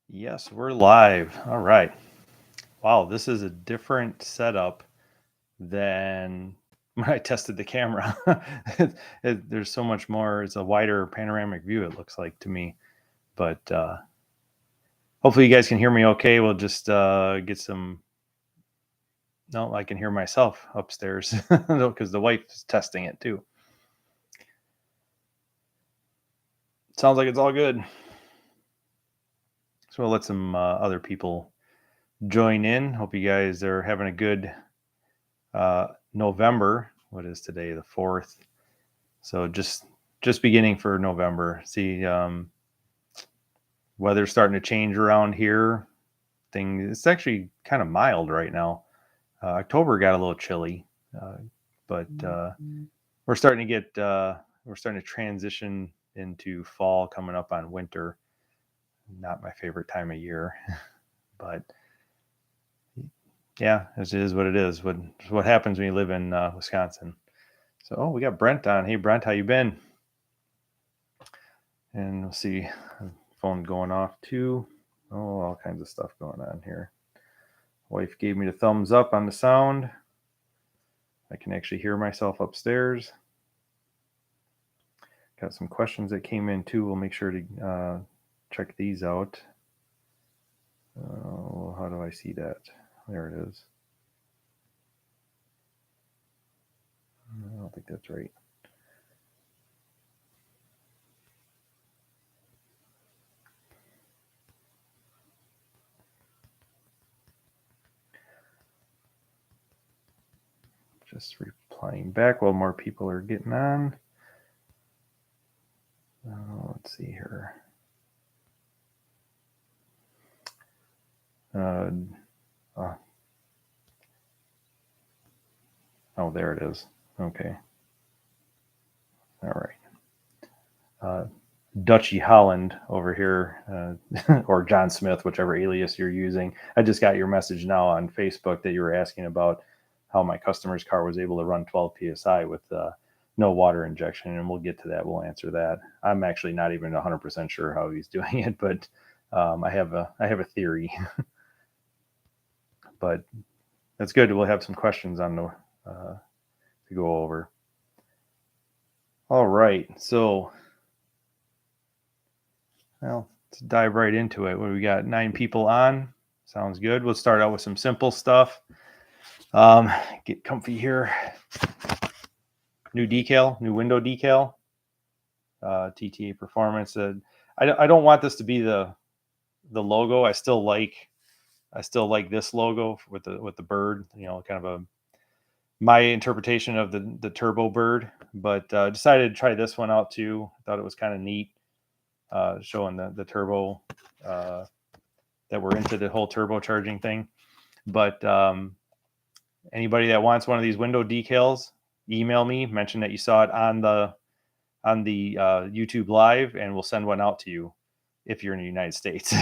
Yes, we're live. All right. Wow, this is a different setup than when I tested the camera. There's so much more. It's a wider panoramic view, it looks like to me. But hopefully, you guys can hear me okay. We'll just get some. No, I can hear myself upstairs because the wife is testing it too. Sounds like it's all good. So we'll let some other people join in. Hope you guys are having a good November. What is today? The 4th. So just beginning for November. See, weather's starting to change around here. It's actually kind of mild right now. October got a little chilly, but we're starting to get we're starting to transition into fall, coming up on winter. Not my favorite time of year, but yeah, it is what it is. What happens when you live in Wisconsin? So, oh, we got Brent on. Hey, Brent, how you been? And we'll see, phone going off too. Oh, all kinds of stuff going on here. Wife gave me the thumbs up on the sound. I can actually hear myself upstairs. Got some questions that came in too. We'll make sure to check these out. How do I see that? There it is. I don't think that's right. Just replying back while more people are getting on. Let's see here. Oh, there it is. Okay. All right. Dutchy Holland over here, or John Smith, whichever alias you're using. I just got your message now on Facebook that you were asking about how my customer's car was able to run 12 psi with no water injection, and we'll get to that. We'll answer that. I'm actually not even 100% sure how he's doing it, but I have a theory. But that's good. We'll have some questions on the to go over. All right, so well, let's dive right into it. What do we got? 9 people on. Sounds good. We'll start out with some simple stuff. Get comfy here. New decal, new window decal. TTA Performance. I don't want this to be the logo. I still like this logo with the bird. You know, kind of my interpretation of the turbo bird. But decided to try this one out too. Thought it was kind of neat, showing the turbo. That we're into the whole turbocharging thing. But anybody that wants one of these window decals, email me, mention that you saw it on the YouTube live, and we'll send one out to you if you're in the United States.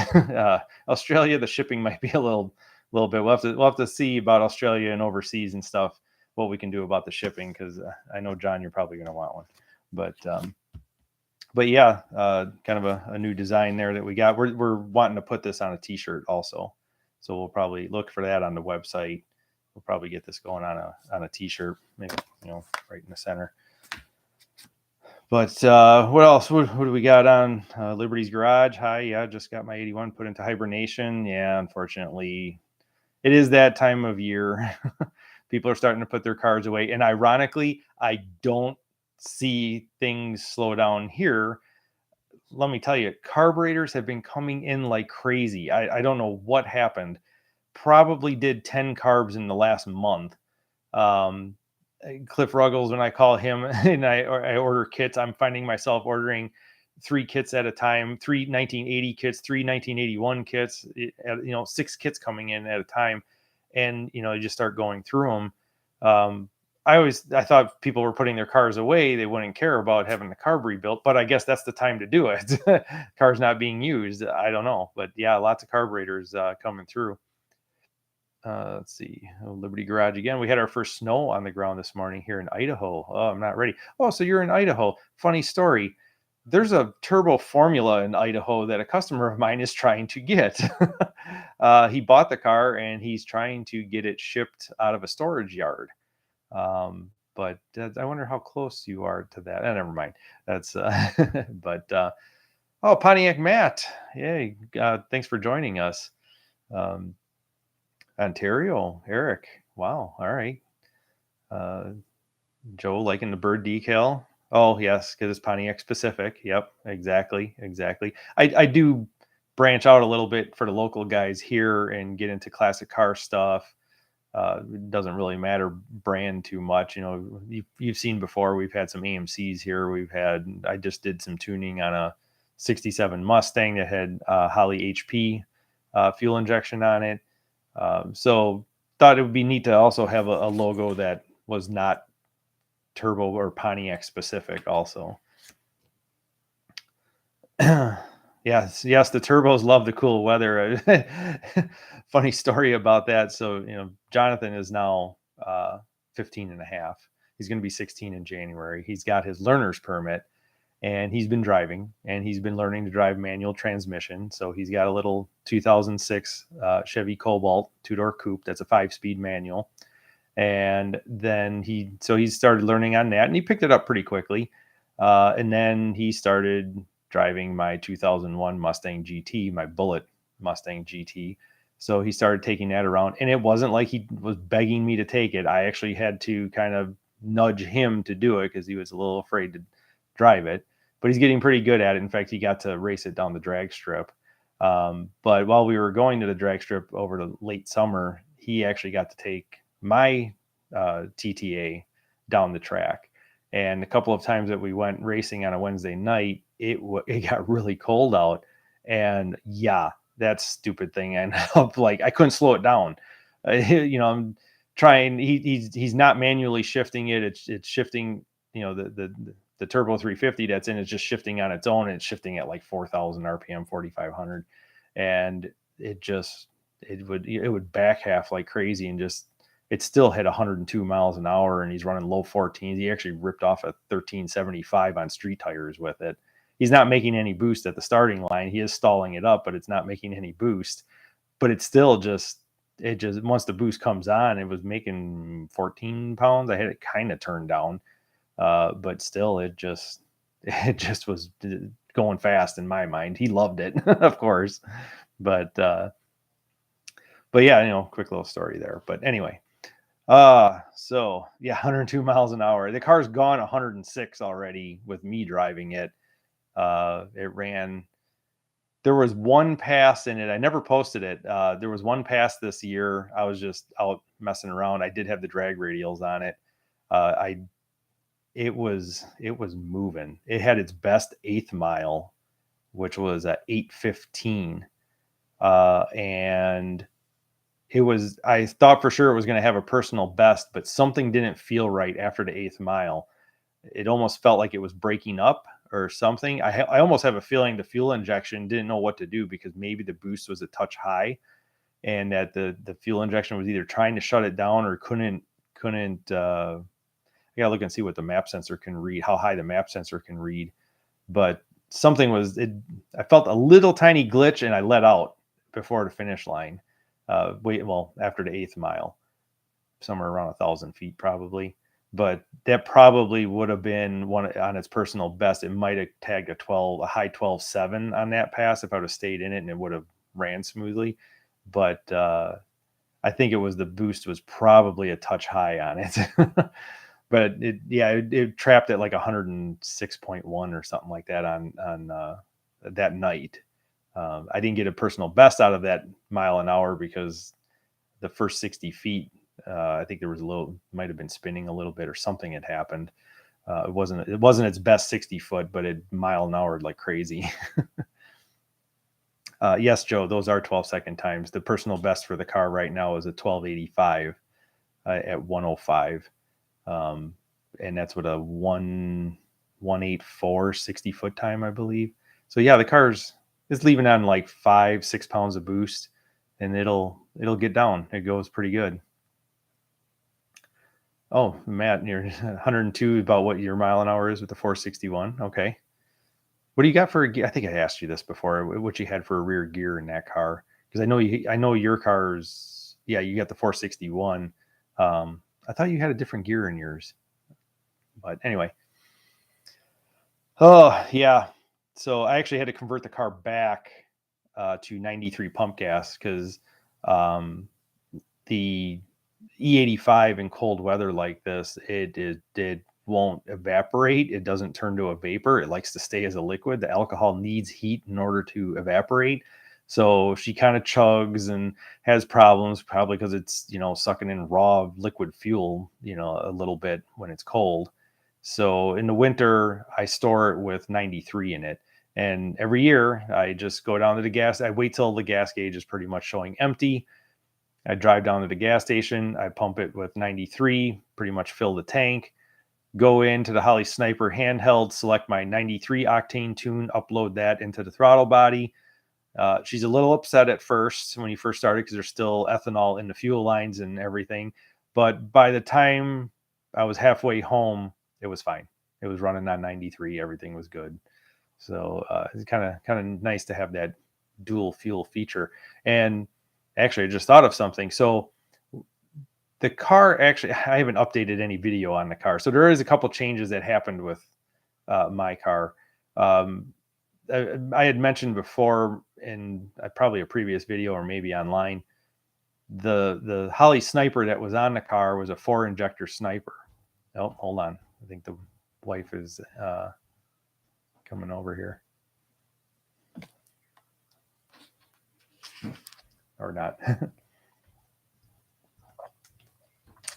Australia, the shipping might be a little bit. We'll have to see about Australia and overseas and stuff, what we can do about the shipping, because I know, John, you're probably going to want one. But yeah, kind of a new design there that we got. We're wanting to put this on a t-shirt also, so we'll probably look for that on the website. We'll probably get this going on a t-shirt, maybe, right in the center. But what else? What do we got on Liberty's Garage? Hi, yeah, just got my 81 put into hibernation. Yeah, unfortunately, it is that time of year. People are starting to put their cars away, and ironically, I don't see things slow down here. Let me tell you, carburetors have been coming in like crazy. I don't know what happened. Probably did 10 carbs in the last month. Cliff Ruggles, when I call him and I order kits, I'm finding myself ordering 3 kits at a time, 3 1980 kits, 3 1981 kits, 6 kits coming in at a time. And, you just start going through them. I thought people were putting their cars away. They wouldn't care about having the carb rebuilt, but I guess that's the time to do it. Cars not being used. I don't know, but yeah, lots of carburetors coming through. Let's see. Liberty Garage again. We had our first snow on the ground this morning here in Idaho. Oh, I'm not ready. Oh, so you're in Idaho. Funny story. There's a turbo formula in Idaho that a customer of mine is trying to get. He bought the car and he's trying to get it shipped out of a storage yard. But I wonder how close you are to that. Never mind. That's but oh, Pontiac Matt, yay! Thanks for joining us. Um, Ontario, Eric. Wow. All right. Uh, Joe liking the bird decal. Oh yes, because it's Pontiac specific. Yep, exactly, exactly. I do branch out a little bit for the local guys here and get into classic car stuff. It doesn't really matter brand too much. You know, you've seen before. We've had some AMCs here. I just did some tuning on a '67 Mustang that had Holly HP fuel injection on it. So thought it would be neat to also have a logo that was not turbo or Pontiac specific also. Yes, the turbos love the cool weather. Funny story about that. So, Jonathan is now 15 and a half. He's going to be 16 in January. He's got his learner's permit and he's been driving and he's been learning to drive manual transmission. So he's got a little 2006 Chevy Cobalt two-door coupe. That's a 5-speed manual. And then he started learning on that and he picked it up pretty quickly. And then he started driving my 2001 Mustang GT, my Bullet Mustang GT. So he started taking that around and it wasn't like he was begging me to take it. I actually had to kind of nudge him to do it because he was a little afraid to drive it, but he's getting pretty good at it. In fact, he got to race it down the drag strip. But while we were going to the drag strip over the late summer, he actually got to take my TTA down the track. And a couple of times that we went racing on a Wednesday night, it got really cold out. And yeah, that stupid thing ended up like I couldn't slow it down. I'm trying. He's not manually shifting it. It's shifting. The turbo 350 that's in is just shifting on its own. And it's shifting at like 4,000 RPM, 4,500, and it would back half like crazy and just it still hit 102 miles an hour and he's running low 14s. He actually ripped off a 1375 on street tires with it. He's not making any boost at the starting line. He is stalling it up, but it's not making any boost. But it's still once the boost comes on, it was making 14 pounds. I had it kind of turned down, but still, it just was going fast in my mind. He loved it, of course, but yeah, quick little story there. But anyway. So yeah, 102 miles an hour. The car's gone 106 already with me driving it. There was one pass in it. I never posted it. There was one pass this year. I was just out messing around. I did have the drag radials on it. It was moving. It had its best 8th mile, which was at 8:15. And I thought for sure it was going to have a personal best, but something didn't feel right after the 8th mile. It almost felt like it was breaking up or something. I almost have a feeling the fuel injection didn't know what to do because maybe the boost was a touch high and that the fuel injection was either trying to shut it down or couldn't, I gotta look and see what the map sensor can read, how high the map sensor can read, but something I felt a little tiny glitch and I let out before the finish line. After the 8th mile, somewhere around 1,000 feet probably, but that probably would have been one on its personal best. It might have tagged a high 12.7 on that pass if I would have stayed in it and it would have ran smoothly. But I think the boost was probably a touch high on it. But it trapped at like 106.1 or something like that on that night. I didn't get a personal best out of that mile an hour because the first 60 feet, I think there was might have been spinning a little bit or something had happened. It wasn't its best 60 foot, but it mile an hour like crazy. Yes, Joe, those are 12-second times. The personal best for the car right now is a 12:85 at 105. And that's what a 1:84 60-foot time, I believe. So yeah, the car's leaving on like 5-6 pounds of boost and it'll get down. It goes pretty good. Oh, Matt, you're 102 about what your mile an hour is with the 461. Okay. What do you got for a gear? I think I asked you this before. What you had for a rear gear in that car? Because I know your car's. Yeah, you got the 461. I thought you had a different gear in yours. But anyway, oh yeah. So I actually had to convert the car back to 93 pump gas because um, the E85 in cold weather like this, it won't evaporate. It doesn't turn to a vapor. It likes to stay as a liquid. The alcohol needs heat in order to evaporate. So she kind of chugs and has problems, probably because it's, sucking in raw liquid fuel, a little bit when it's cold. So in the winter, I store it with 93 in it. And every year I just go down to the gas. I wait till the gas gauge is pretty much showing empty. I drive down to the gas station. I pump it with 93, pretty much fill the tank, go into the Holly Sniper handheld, select my 93 octane tune, upload that into the throttle body. She's a little upset at first when you first started because there's still ethanol in the fuel lines and everything. But by the time I was halfway home, it was fine. It was running on 93. Everything was good. So it's kind of nice to have that dual fuel feature. And actually, I just thought of something. So the car actually, I haven't updated any video on the car. So there is a couple changes that happened with my car. Um, I had mentioned before in probably a previous video or maybe online, the Holly Sniper that was on the car was a 4-injector Sniper. Oh, hold on. I think the wife is coming over here. Or not.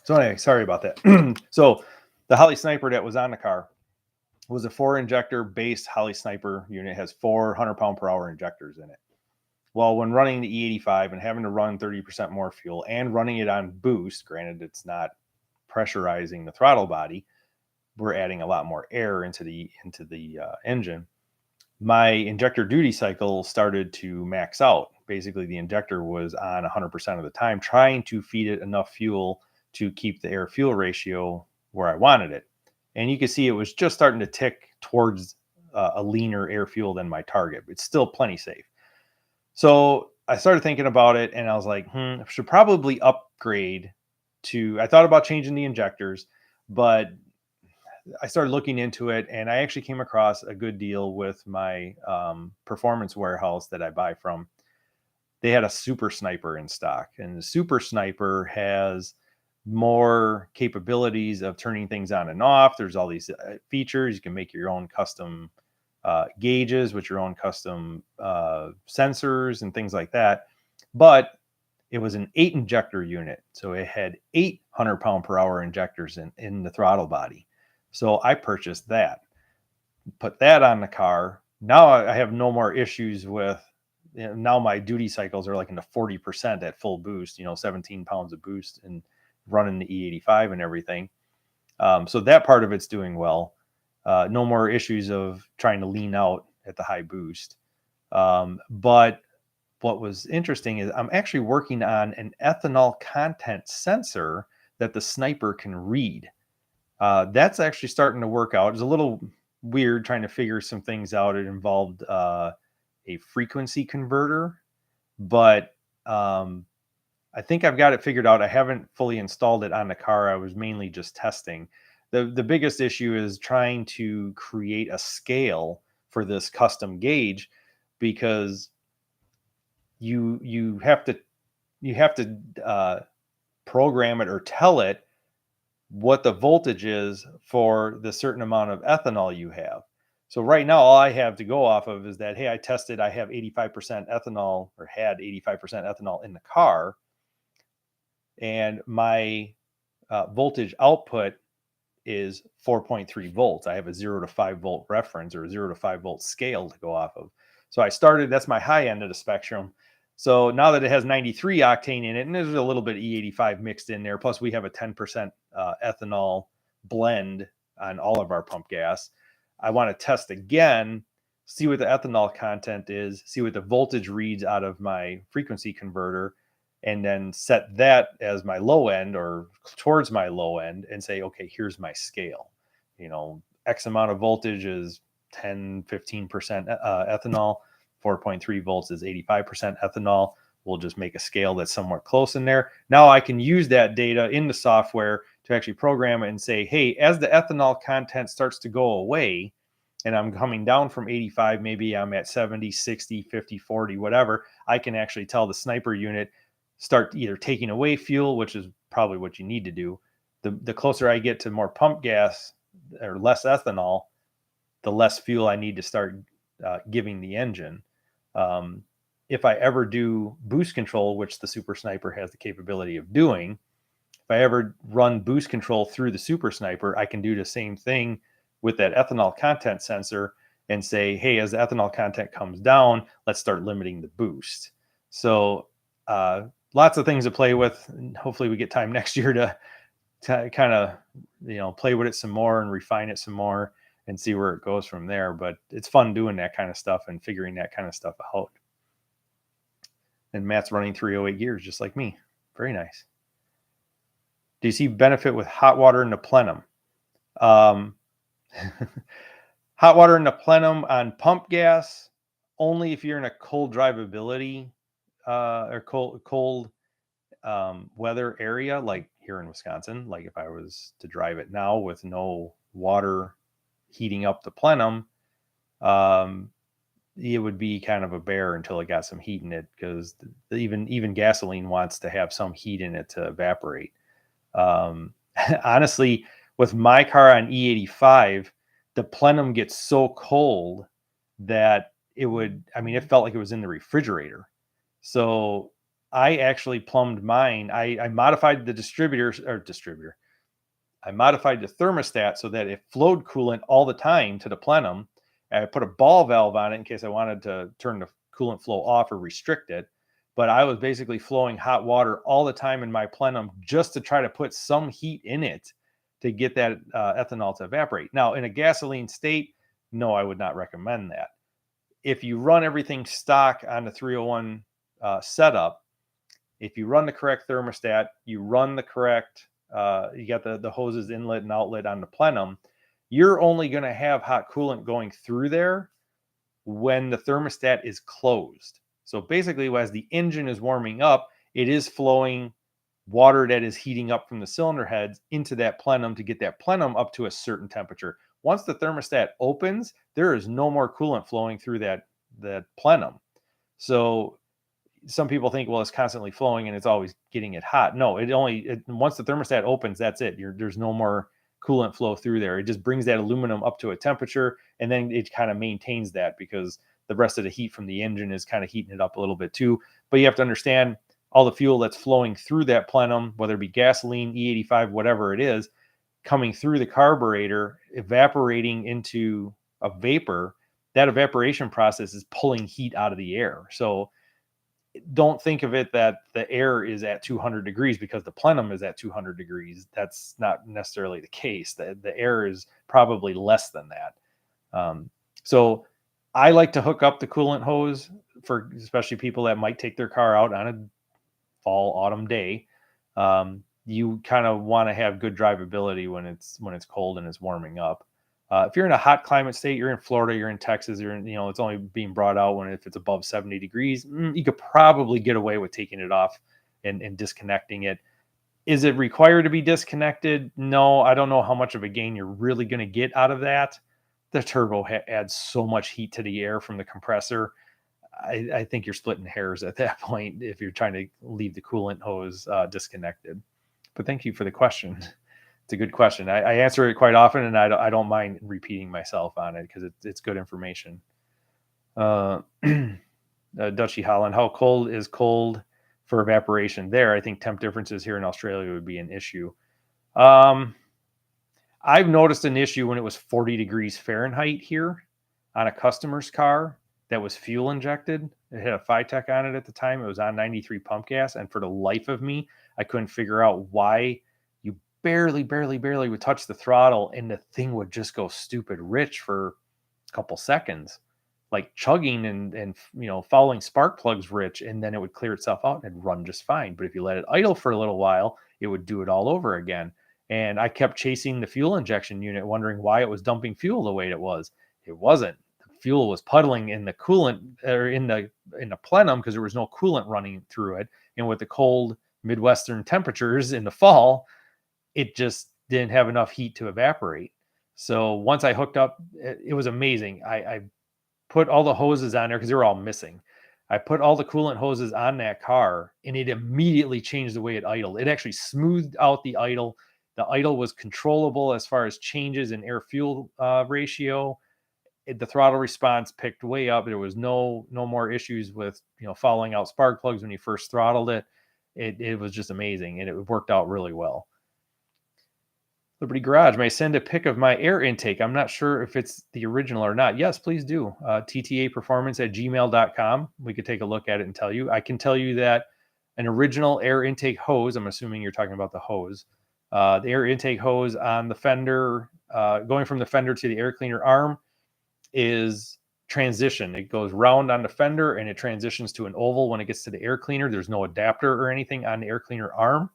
So anyway, sorry about that. So the Holly Sniper that was on the car was a 4-injector base Holly Sniper unit. It has 400 pound per hour injectors in it. Well, when running the E85 and having to run 30% more fuel and running it on boost, granted it's not pressurizing the throttle body, we're adding a lot more air into the engine. My injector duty cycle started to max out. Basically, the injector was on 100% of the time, trying to feed it enough fuel to keep the air fuel ratio where I wanted it. And you can see it was just starting to tick towards a leaner air fuel than my target. It's still plenty safe. So I started thinking about it and I was like, I should probably upgrade I thought about changing the injectors, but I started looking into it and I actually came across a good deal with my performance warehouse that I buy from. They had a Super Sniper in stock, and the Super Sniper has more capabilities of turning things on and off. There's all these features. You can make your own custom gauges with your own custom sensors and things like that. But it was an 8-injector unit. So it had 800 pound per hour injectors in the throttle body. So I purchased that, put that on the car. Now I have no more issues with, now my duty cycles are like in the 40% at full boost, 17 pounds of boost and running the E85 and everything. So that part of it's doing well. No more issues of trying to lean out at the high boost. But what was interesting is I'm actually working on an ethanol content sensor that the Sniper can read. That's actually starting to work out. It's a little weird trying to figure some things out. It involved a frequency converter, but I think I've got it figured out. I haven't fully installed it on the car. I was mainly just testing. The biggest issue is trying to create a scale for this custom gauge, because you have to program it or tell it what the voltage is for the certain amount of ethanol you have. So right now, all I have to go off of is that, hey, I tested, I have 85% ethanol, or had 85% ethanol in the car, and my voltage output is 4.3 volts. I have a 0 to 5 volt reference, or a 0 to 5 volt scale to go off of. So I started, that's my high end of the spectrum. So now that it has 93 octane in it, and there's a little bit of E85 mixed in there, plus we have a 10% ethanol blend on all of our pump gas, I want to test again, see what the ethanol content is, see what the voltage reads out of my frequency converter, and then set that as my low end or towards my low end and say, okay, here's my scale. X amount of voltage is 10, 15% ethanol. 4.3 volts is 85% ethanol. We'll just make a scale that's somewhat close in there. Now I can use that data in the software to actually program it and say, hey, as the ethanol content starts to go away, and I'm coming down from 85, maybe I'm at 70, 60, 50, 40, whatever, I can actually tell the sniper unit, start either taking away fuel, which is probably what you need to do. The closer I get to more pump gas or less ethanol, the less fuel I need to start giving the engine. If I ever do boost control, which the Super Sniper has the capability of doing, if I ever run boost control through the Super Sniper, I can do the same thing with that ethanol content sensor and say, hey, as the ethanol content comes down, let's start limiting the boost. So lots of things to play with. Hopefully we get time next year to kind of, play with it some more and refine it some more and see where it goes from there. But it's fun doing that kind of stuff and figuring that kind of stuff out. And Matt's running 308 gears just like me. Very nice. Do you see benefit with hot water in the plenum? Hot water in the plenum on pump gas, only if you're in a cold drivability or cold weather area, like here in Wisconsin. Like if I was to drive it now with no water heating up the plenum, it would be kind of a bear until it got some heat in it, because even gasoline wants to have some heat in it to evaporate. Honestly, with my car on E85, the plenum gets so cold that it felt like it was in the refrigerator. So I actually plumbed mine. I modified the I modified the thermostat so that it flowed coolant all the time to the plenum. I put a ball valve on it in case I wanted to turn the coolant flow off or restrict it. But I was basically flowing hot water all the time in my plenum just to try to put some heat in it to get that ethanol to evaporate. Now, in a gasoline state, no, I would not recommend that. If you run everything stock on the 301 setup, if you run the correct thermostat, you run the correct, you got the hoses inlet and outlet on the plenum, you're only going to have hot coolant going through there when the thermostat is closed. So basically, as the engine is warming up, it is flowing water that is heating up from the cylinder heads into that plenum to get that plenum up to a certain temperature. Once the thermostat opens, there is no more coolant flowing through that plenum. So some people think, well, it's constantly flowing and it's always getting it hot. No, once the thermostat opens, that's it. There's no more coolant flow through there. It just brings that aluminum up to a temperature, and then it kind of maintains that, because the rest of the heat from the engine is kind of heating it up a little bit too. But you have to understand, all the fuel that's flowing through that plenum, whether it be gasoline, E85, whatever it is, coming through the carburetor, evaporating into a vapor, that evaporation process is pulling heat out of the air. So don't think of it that the air is at 200 degrees because the plenum is at 200 degrees. That's not necessarily the case. The air is probably less than that. So I like to hook up the coolant hose for especially people that might take their car out on a fall, autumn day. You kind of want to have good drivability when it's cold and it's warming up. If you're in a hot climate state, you're in Florida, you're in Texas, it's only being brought out if it's above 70 degrees, you could probably get away with taking it off and disconnecting it. Is it required to be disconnected? No, I don't know how much of a gain you're really going to get out of that. The turbo adds so much heat to the air from the compressor. I think you're splitting hairs at that point if you're trying to leave the coolant hose disconnected. But thank you for the question. It's a good question. I answer it quite often, and I don't mind repeating myself on it because it's good information. Dutchy Holland, how cold is cold for evaporation there? I think temp differences here in Australia would be an issue. I've noticed an issue when it was 40 degrees Fahrenheit here on a customer's car that was fuel injected. It had a Phytech on it at the time. It was on 93 pump gas. And for the life of me, I couldn't figure out why you barely would touch the throttle and the thing would just go stupid rich for a couple seconds, like chugging and following spark plugs rich, and then it would clear itself out and run just fine. But if you let it idle for a little while, it would do it all over again. And I kept chasing the fuel injection unit, wondering why it was dumping fuel the way it was. It wasn't. The fuel was puddling in the coolant or in the plenum because there was no coolant running through it. And with the cold Midwestern temperatures in the fall, it just didn't have enough heat to evaporate. So once I hooked up, it was amazing. I put all the hoses on there because they were all missing. I put all the coolant hoses on that car and it immediately changed the way it idled. It actually smoothed out the idle. The idle was controllable as far as changes in air fuel ratio. The throttle response picked way up. There was no more issues with fouling out spark plugs when you first throttled it. It was just amazing, and it worked out really well. Liberty Garage, may I send a pic of my air intake? I'm not sure if it's the original or not. Yes, please do. TTA performance at gmail.com. We could take a look at it and tell you. I can tell you that an original air intake hose, I'm assuming you're talking about the hose, the air intake hose on the fender, going from the fender to the air cleaner arm, is transition. It goes round on the fender and it transitions to an oval when it gets to the air cleaner. There's no adapter or anything on the air cleaner arm.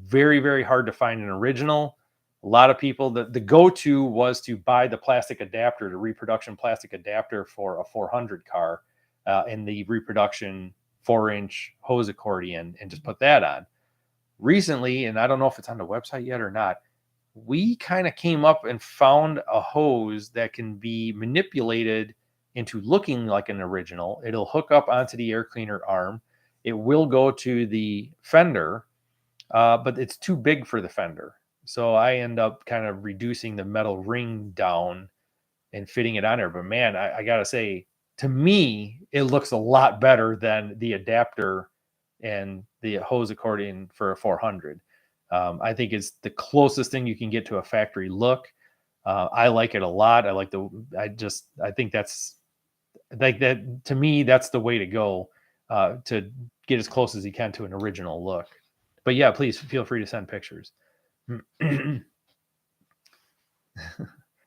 Very, very hard to find an original. A lot of people, the go-to was to buy the plastic adapter, the reproduction plastic adapter for a 400 car, and the reproduction 4-inch hose accordion, and just put that on. Recently, and I don't know if it's on the website yet or not, we kind of came up and found a hose that can be manipulated into looking like an original. It'll hook up onto the air cleaner arm. It will go to the fender, but it's too big for the fender. So I end up kind of reducing the metal ring down and fitting it on there. But man, I got to say, to me, it looks a lot better than the adapter and the hose accordion for a 400. I think it's the closest thing you can get to a factory look. I like it a lot. I think that's like that. To me, that's the way to go to get as close as you can to an original look. But yeah, please feel free to send pictures.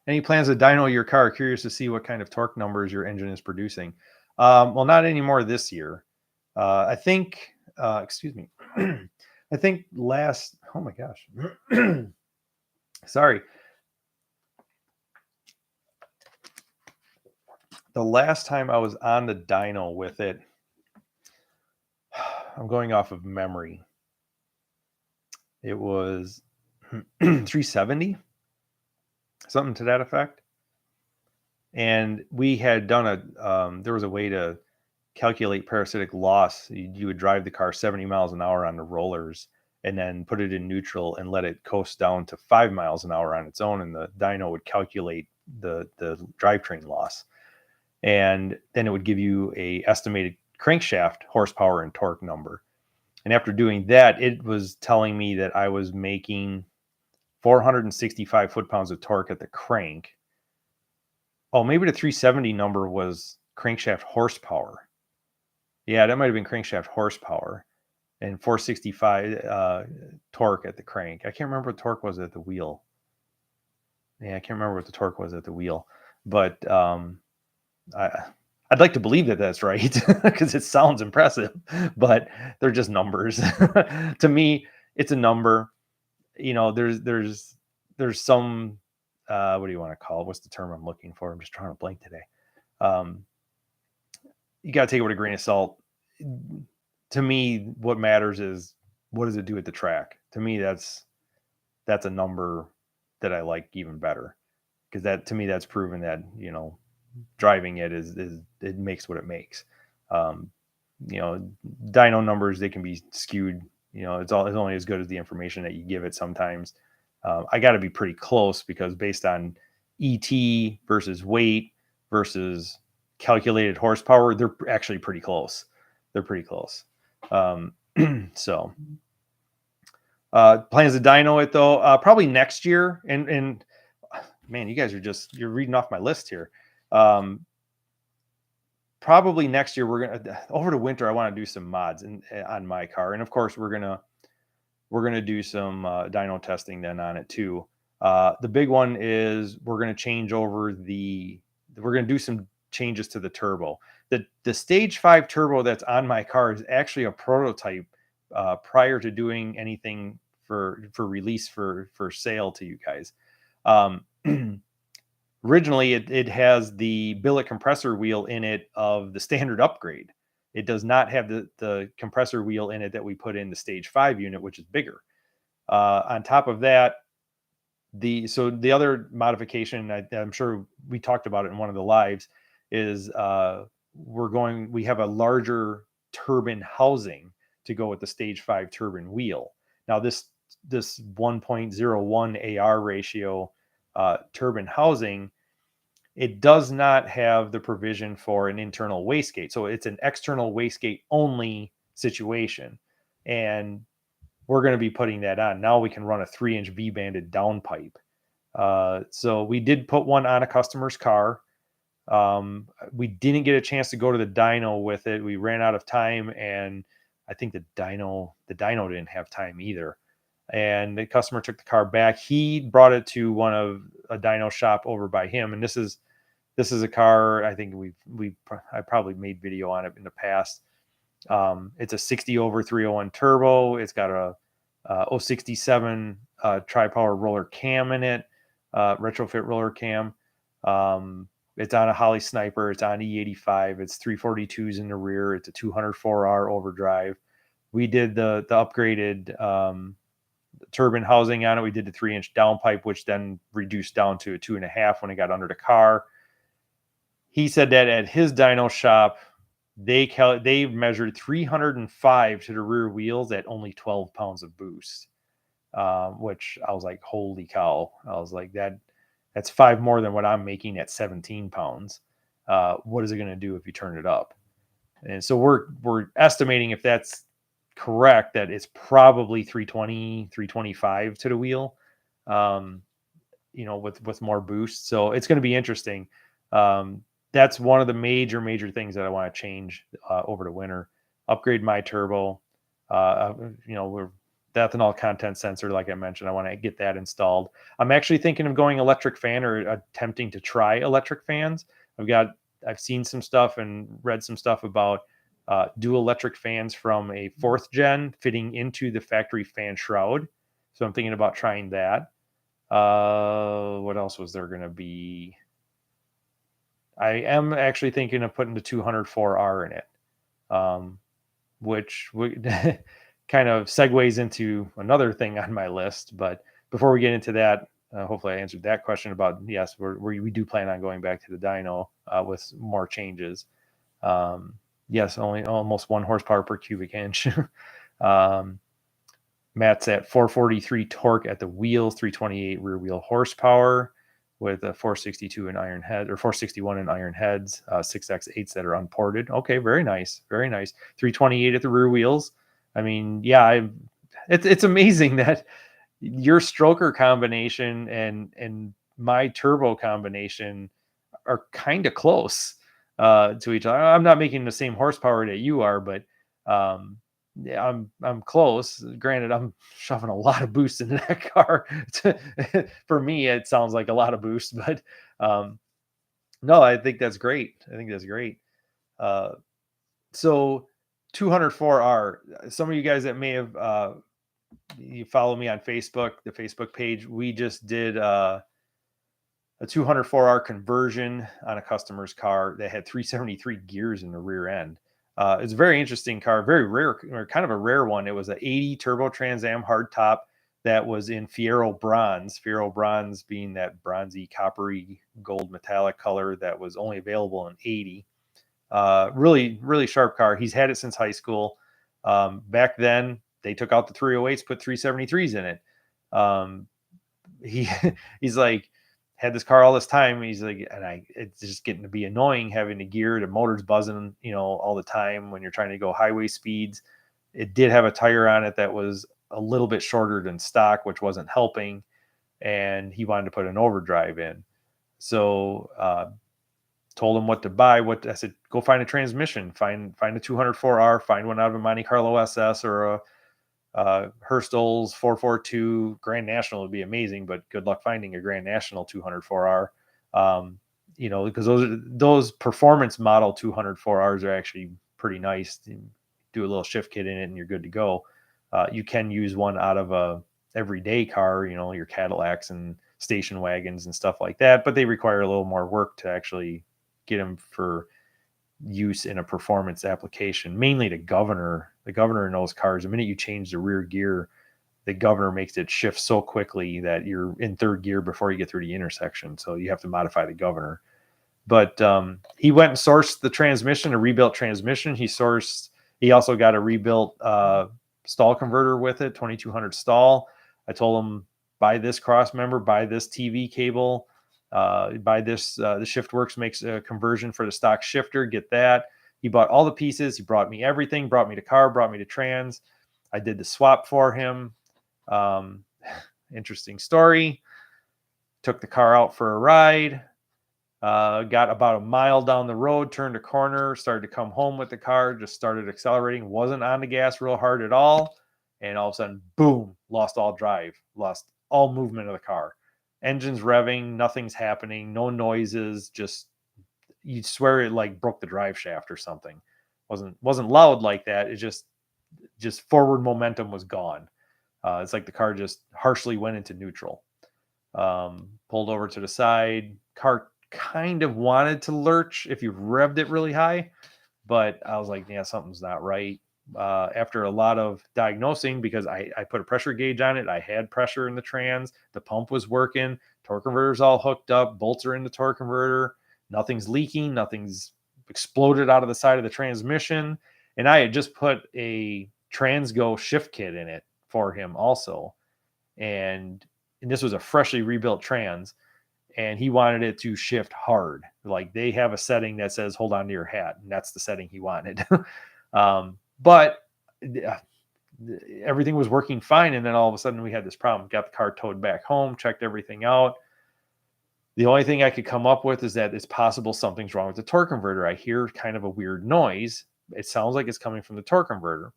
Any plans to dyno your car? Curious to see what kind of torque numbers your engine is producing. Well, not anymore this year. I think, excuse me. I think oh my gosh. Sorry. The last time I was on the dyno with it, I'm going off of memory. It was 370, something to that effect. And we had done there was a way to calculate parasitic loss. You would drive the car 70 miles an hour on the rollers and then put it in neutral and let it coast down to 5 miles an hour on its own. And the dyno would calculate the drivetrain loss. And then it would give you a estimated crankshaft horsepower and torque number. And after doing that, it was telling me that I was making 465 foot-pounds of torque at the crank. Oh, maybe the 370 number was crankshaft horsepower. Yeah, that might have been crankshaft horsepower, and 465 torque at the crank. I can't remember what torque was at the wheel. Yeah, I can't remember what the torque was at the wheel, but I'd like to believe that that's right because it sounds impressive, but they're just numbers. To me, it's a number. There's some what do you want to call it? What's the term I'm looking for? I'm just trying to blank today. You got to take it with a grain of salt. To me, what matters is what does it do at the track? To me, that's a number that I like even better, because that's proven that driving it it makes what it makes. Dyno numbers, they can be skewed. It's only as good as the information that you give it sometimes. I got to be pretty close, because based on ET versus weight versus calculated horsepower, they're actually pretty close. So plans to dyno it though, probably next year. And man, you guys you're reading off my list here. Probably next year over the winter, I want to do some mods on my car, and of course we're gonna do some dyno testing then on it too. The big one is we're gonna do some changes to the turbo. The stage 5 turbo that's on my car is actually a prototype prior to doing anything for release for sale to you guys. Originally, it has the billet compressor wheel in it of the standard upgrade. It does not have the compressor wheel in it that we put in the stage 5 unit, which is bigger. On top of that, the other modification, I'm sure we talked about it in one of the lives, is we have a larger turbine housing to go with the stage 5 turbine wheel. Now this 1.01 AR ratio turbine housing, it does not have the provision for an internal wastegate. So it's an external wastegate only situation. And we're going to be putting that on. Now we can run a 3-inch V-banded downpipe. So we did put one on a customer's car. We didn't get a chance to go to the dyno with it. We ran out of time, and I think the dyno didn't have time either. And the customer took the car back. He brought it to a dyno shop over by him. And this is a car, I think I probably made video on it in the past. It's a 60 over 301 turbo. It's got a 067 tri-power roller cam in it, retrofit roller cam. It's on a Holly Sniper. It's on E85. It's 342s in the rear. It's a 204R overdrive. We did the upgraded turbine housing on it. We did the 3-inch downpipe, which then reduced down to a 2.5 when it got under the car. He said that at his dyno shop, they measured 305 to the rear wheels at only 12 pounds of boost, which I was like, holy cow. I was like, that's 5 more than what I'm making at 17 pounds. What is it going to do if you turn it up? And so we're estimating, if that's correct, that it's probably 320, 325 to the wheel, with more boost. So it's going to be interesting. That's one of the major things that I want to change over the winter. Upgrade my turbo. We're the ethanol content sensor, like I mentioned, I want to get that installed. I'm actually thinking of going electric fan, or attempting to try electric fans. I've seen some stuff and read some stuff about dual electric fans from a 4th gen fitting into the factory fan shroud. So I'm thinking about trying that. What else was there going to be? I am actually thinking of putting the 204R in it, which kind of segues into another thing on my list. But before we get into that, hopefully I answered that question about, yes, we do plan on going back to the dyno with more changes. Yes, only almost 1 horsepower per cubic inch. Matt's at 443 torque at the wheels, 328 rear wheel horsepower, with a 462 in iron head, or 461 in iron heads, 6X8s that are unported. Okay, very nice, very nice. 328 at the rear wheels. I mean, yeah, it's amazing that your stroker combination and my turbo combination are kind of close to each other. I'm not making the same horsepower that you are, but yeah, I'm close. Granted, I'm shoving a lot of boost into that car. For me, it sounds like a lot of boost, but no, I think that's great. So 204R. Some of you guys that may have you follow me on Facebook, the Facebook page, we just did a 204R conversion on a customer's car that had 373 gears in the rear end. It's a very interesting car, very rare, or kind of a rare one. It was an 80 turbo Trans Am hardtop that was in Fiero bronze being that bronzy, coppery, gold metallic color that was only available in 80. Really, really sharp car. He's had it since high school. Back then, they took out the 308s, put 373s in it. He's like, had this car all this time. He's like, it's just getting to be annoying having the gear, the motor's buzzing, all the time when you're trying to go highway speeds. It did have a tire on it that was a little bit shorter than stock, which wasn't helping. And he wanted to put an overdrive in. So, told him what to buy. I said, go find a transmission, find a 204R, find one out of a Monte Carlo SS or a Hurstel's 442. Grand National would be amazing, but good luck finding a Grand National 204R. Because those performance model 204Rs are actually pretty nice. You do a little shift kit in it and you're good to go. You can use one out of a everyday car, your Cadillacs and station wagons and stuff like that, but they require a little more work to actually get them for use in a performance application, mainly the governor in those cars. The minute you change the rear gear, the governor makes it shift so quickly that you're in third gear before you get through the intersection. So you have to modify the governor. But he went and sourced the transmission, a rebuilt transmission. He also got a rebuilt stall converter with it, 2200 stall. I told him, buy this cross member, buy this TV cable, buy this. The ShiftWorks makes a conversion for the stock shifter. Get that. He bought all the pieces. He brought me everything, brought me the car, brought me the trans. I did the swap for him. Interesting story. Took the car out for a ride. Got about a mile down the road, turned a corner, started to come home with the car, just started accelerating, wasn't on the gas real hard at all. And all of a sudden, boom, lost all drive, lost all movement of the car. Engine's revving, nothing's happening, no noises, just, you'd swear it like broke the drive shaft or something. Wasn't loud like that. It just forward momentum was gone. It's like the car just harshly went into neutral. Pulled over to the side, car kind of wanted to lurch if you revved it really high, but I was like, yeah, something's not right. After a lot of diagnosing, because I put a pressure gauge on it, I had pressure in the trans, the pump was working, torque converter's all hooked up, bolts are in the torque converter, nothing's leaking, nothing's exploded out of the side of the transmission, and I had just put a Transgo shift kit in it for him also, and this was a freshly rebuilt trans. And he wanted it to shift hard. Like they have a setting that says, hold on to your hat. And that's the setting he wanted. But everything was working fine. And then all of a sudden we had this problem. Got the car towed back home, checked everything out. The only thing I could come up with is that it's possible something's wrong with the torque converter. I hear kind of a weird noise. It sounds like it's coming from the torque converter.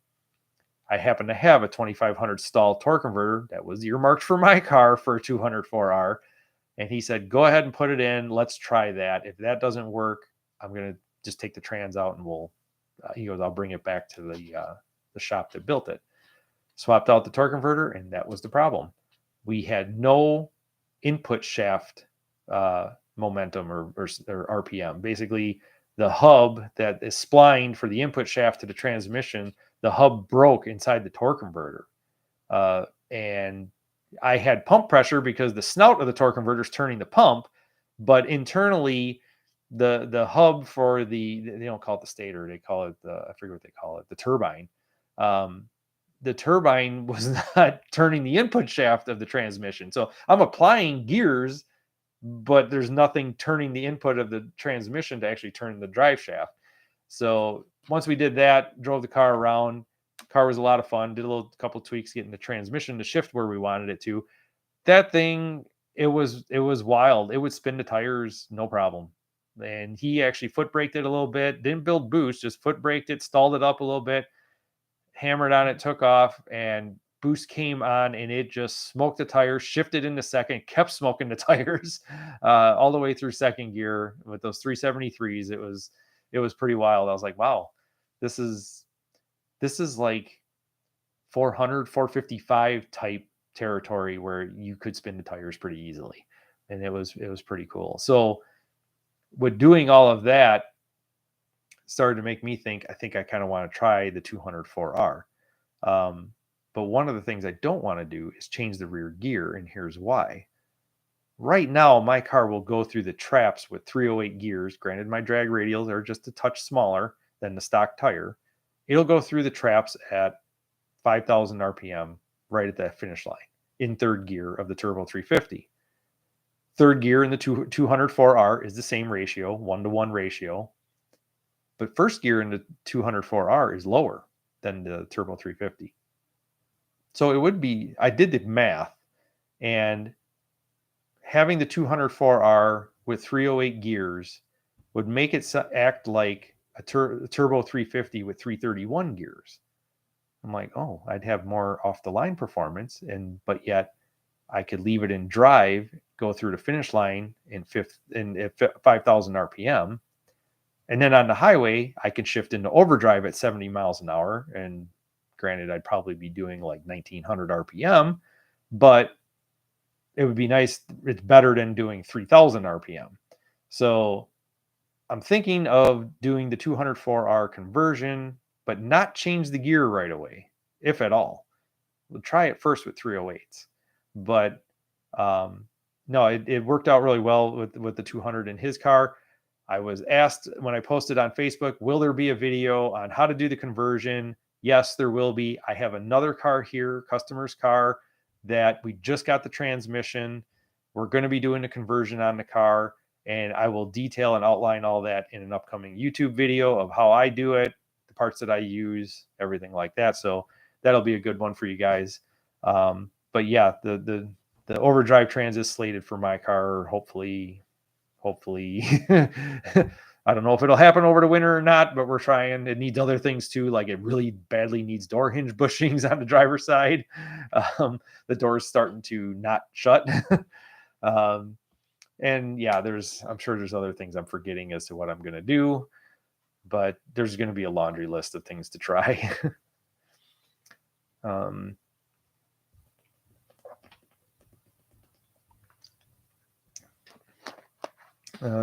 I happen to have a 2500 stall torque converter that was earmarked for my car for a 204R. And he said, go ahead and put it in. Let's try that. If that doesn't work, I'm going to just take the trans out and he goes, I'll bring it back to the shop that built it. Swapped out the torque converter, and that was the problem. We had no input shaft momentum or RPM. Basically, the hub that is splined for the input shaft to the transmission, the hub broke inside the torque converter. And I had pump pressure because the snout of the torque converter is turning the pump, but internally the hub for they don't call it the stator, they call it I forget what they call it, the turbine. The turbine was not turning the input shaft of the transmission. So I'm applying gears, but there's nothing turning the input of the transmission to actually turn the drive shaft. So once we did that, drove the car around. Car was a lot of fun. Did a couple tweaks getting the transmission to shift where we wanted it to. That thing, it was wild. It would spin the tires, no problem. And he actually foot braked it a little bit. Didn't build boost, just foot braked it, stalled it up a little bit, hammered on it, took off, and boost came on, and it just smoked the tires, shifted into second, kept smoking the tires all the way through second gear with those 373s. It was pretty wild. I was like, wow, this is like 400, 455 type territory where you could spin the tires pretty easily. And it was pretty cool. So with doing all of that, started to make me think, I think I kind of want to try the 204R. But one of the things I don't want to do is change the rear gear. And here's why. Right now, my car will go through the traps with 308 gears. Granted, my drag radials are just a touch smaller than the stock tire. It'll go through the traps at 5,000 RPM right at that finish line in third gear of the Turbo 350. Third gear in the 204R is the same ratio, 1-to-1 ratio. But first gear in the 204R is lower than the Turbo 350. So it would be, I did the math, and having the 204R with 308 gears would make it act like a Turbo 350 with 331 gears. I'm like, oh, I'd have more off the line performance, but yet I could leave it in drive, go through the finish line at 5,000 RPM. And then on the highway, I can shift into overdrive at 70 miles an hour. And granted, I'd probably be doing like 1900 RPM, but it would be nice. It's better than doing 3,000 RPM. So I'm thinking of doing the 204R conversion, but not change the gear right away, if at all. We'll try it first with 308s. But no, it worked out really well with the 200 in his car. I was asked when I posted on Facebook, will there be a video on how to do the conversion? Yes, there will be. I have another car here, customer's car, that we just got the transmission. We're going to be doing the conversion on the car, and I will detail and outline all that in an upcoming YouTube video of how I do it, the parts that I use, everything like that. So that'll be a good one for you guys. But yeah, the Overdrive Trans is slated for my car. Hopefully, I don't know if it'll happen over the winter or not, but we're trying. It needs other things too, like it really badly needs door hinge bushings on the driver's side. The door's starting to not shut. And yeah, I'm sure there's other things I'm forgetting as to what I'm going to do, but there's going to be a laundry list of things to try.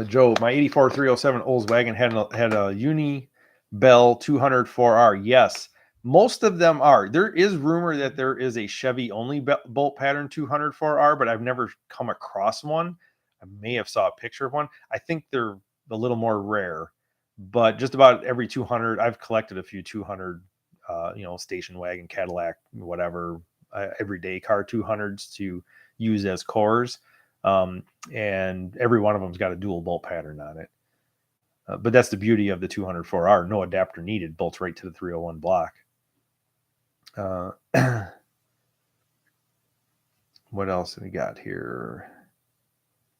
Joe, my 84 307 Volkswagen had a Uni Bell 204R. Yes, most of them are. There is rumor that there is a Chevy only bolt pattern 204R, but I've never come across one. I may have saw a picture of one. I think they're a little more rare, but just about every 200, I've collected a few 200, station wagon, Cadillac, whatever, everyday car 200s to use as cores. And every one of them's got a dual bolt pattern on it. But that's the beauty of the 204R. No adapter needed, bolts right to the 301 block. What else have we got here?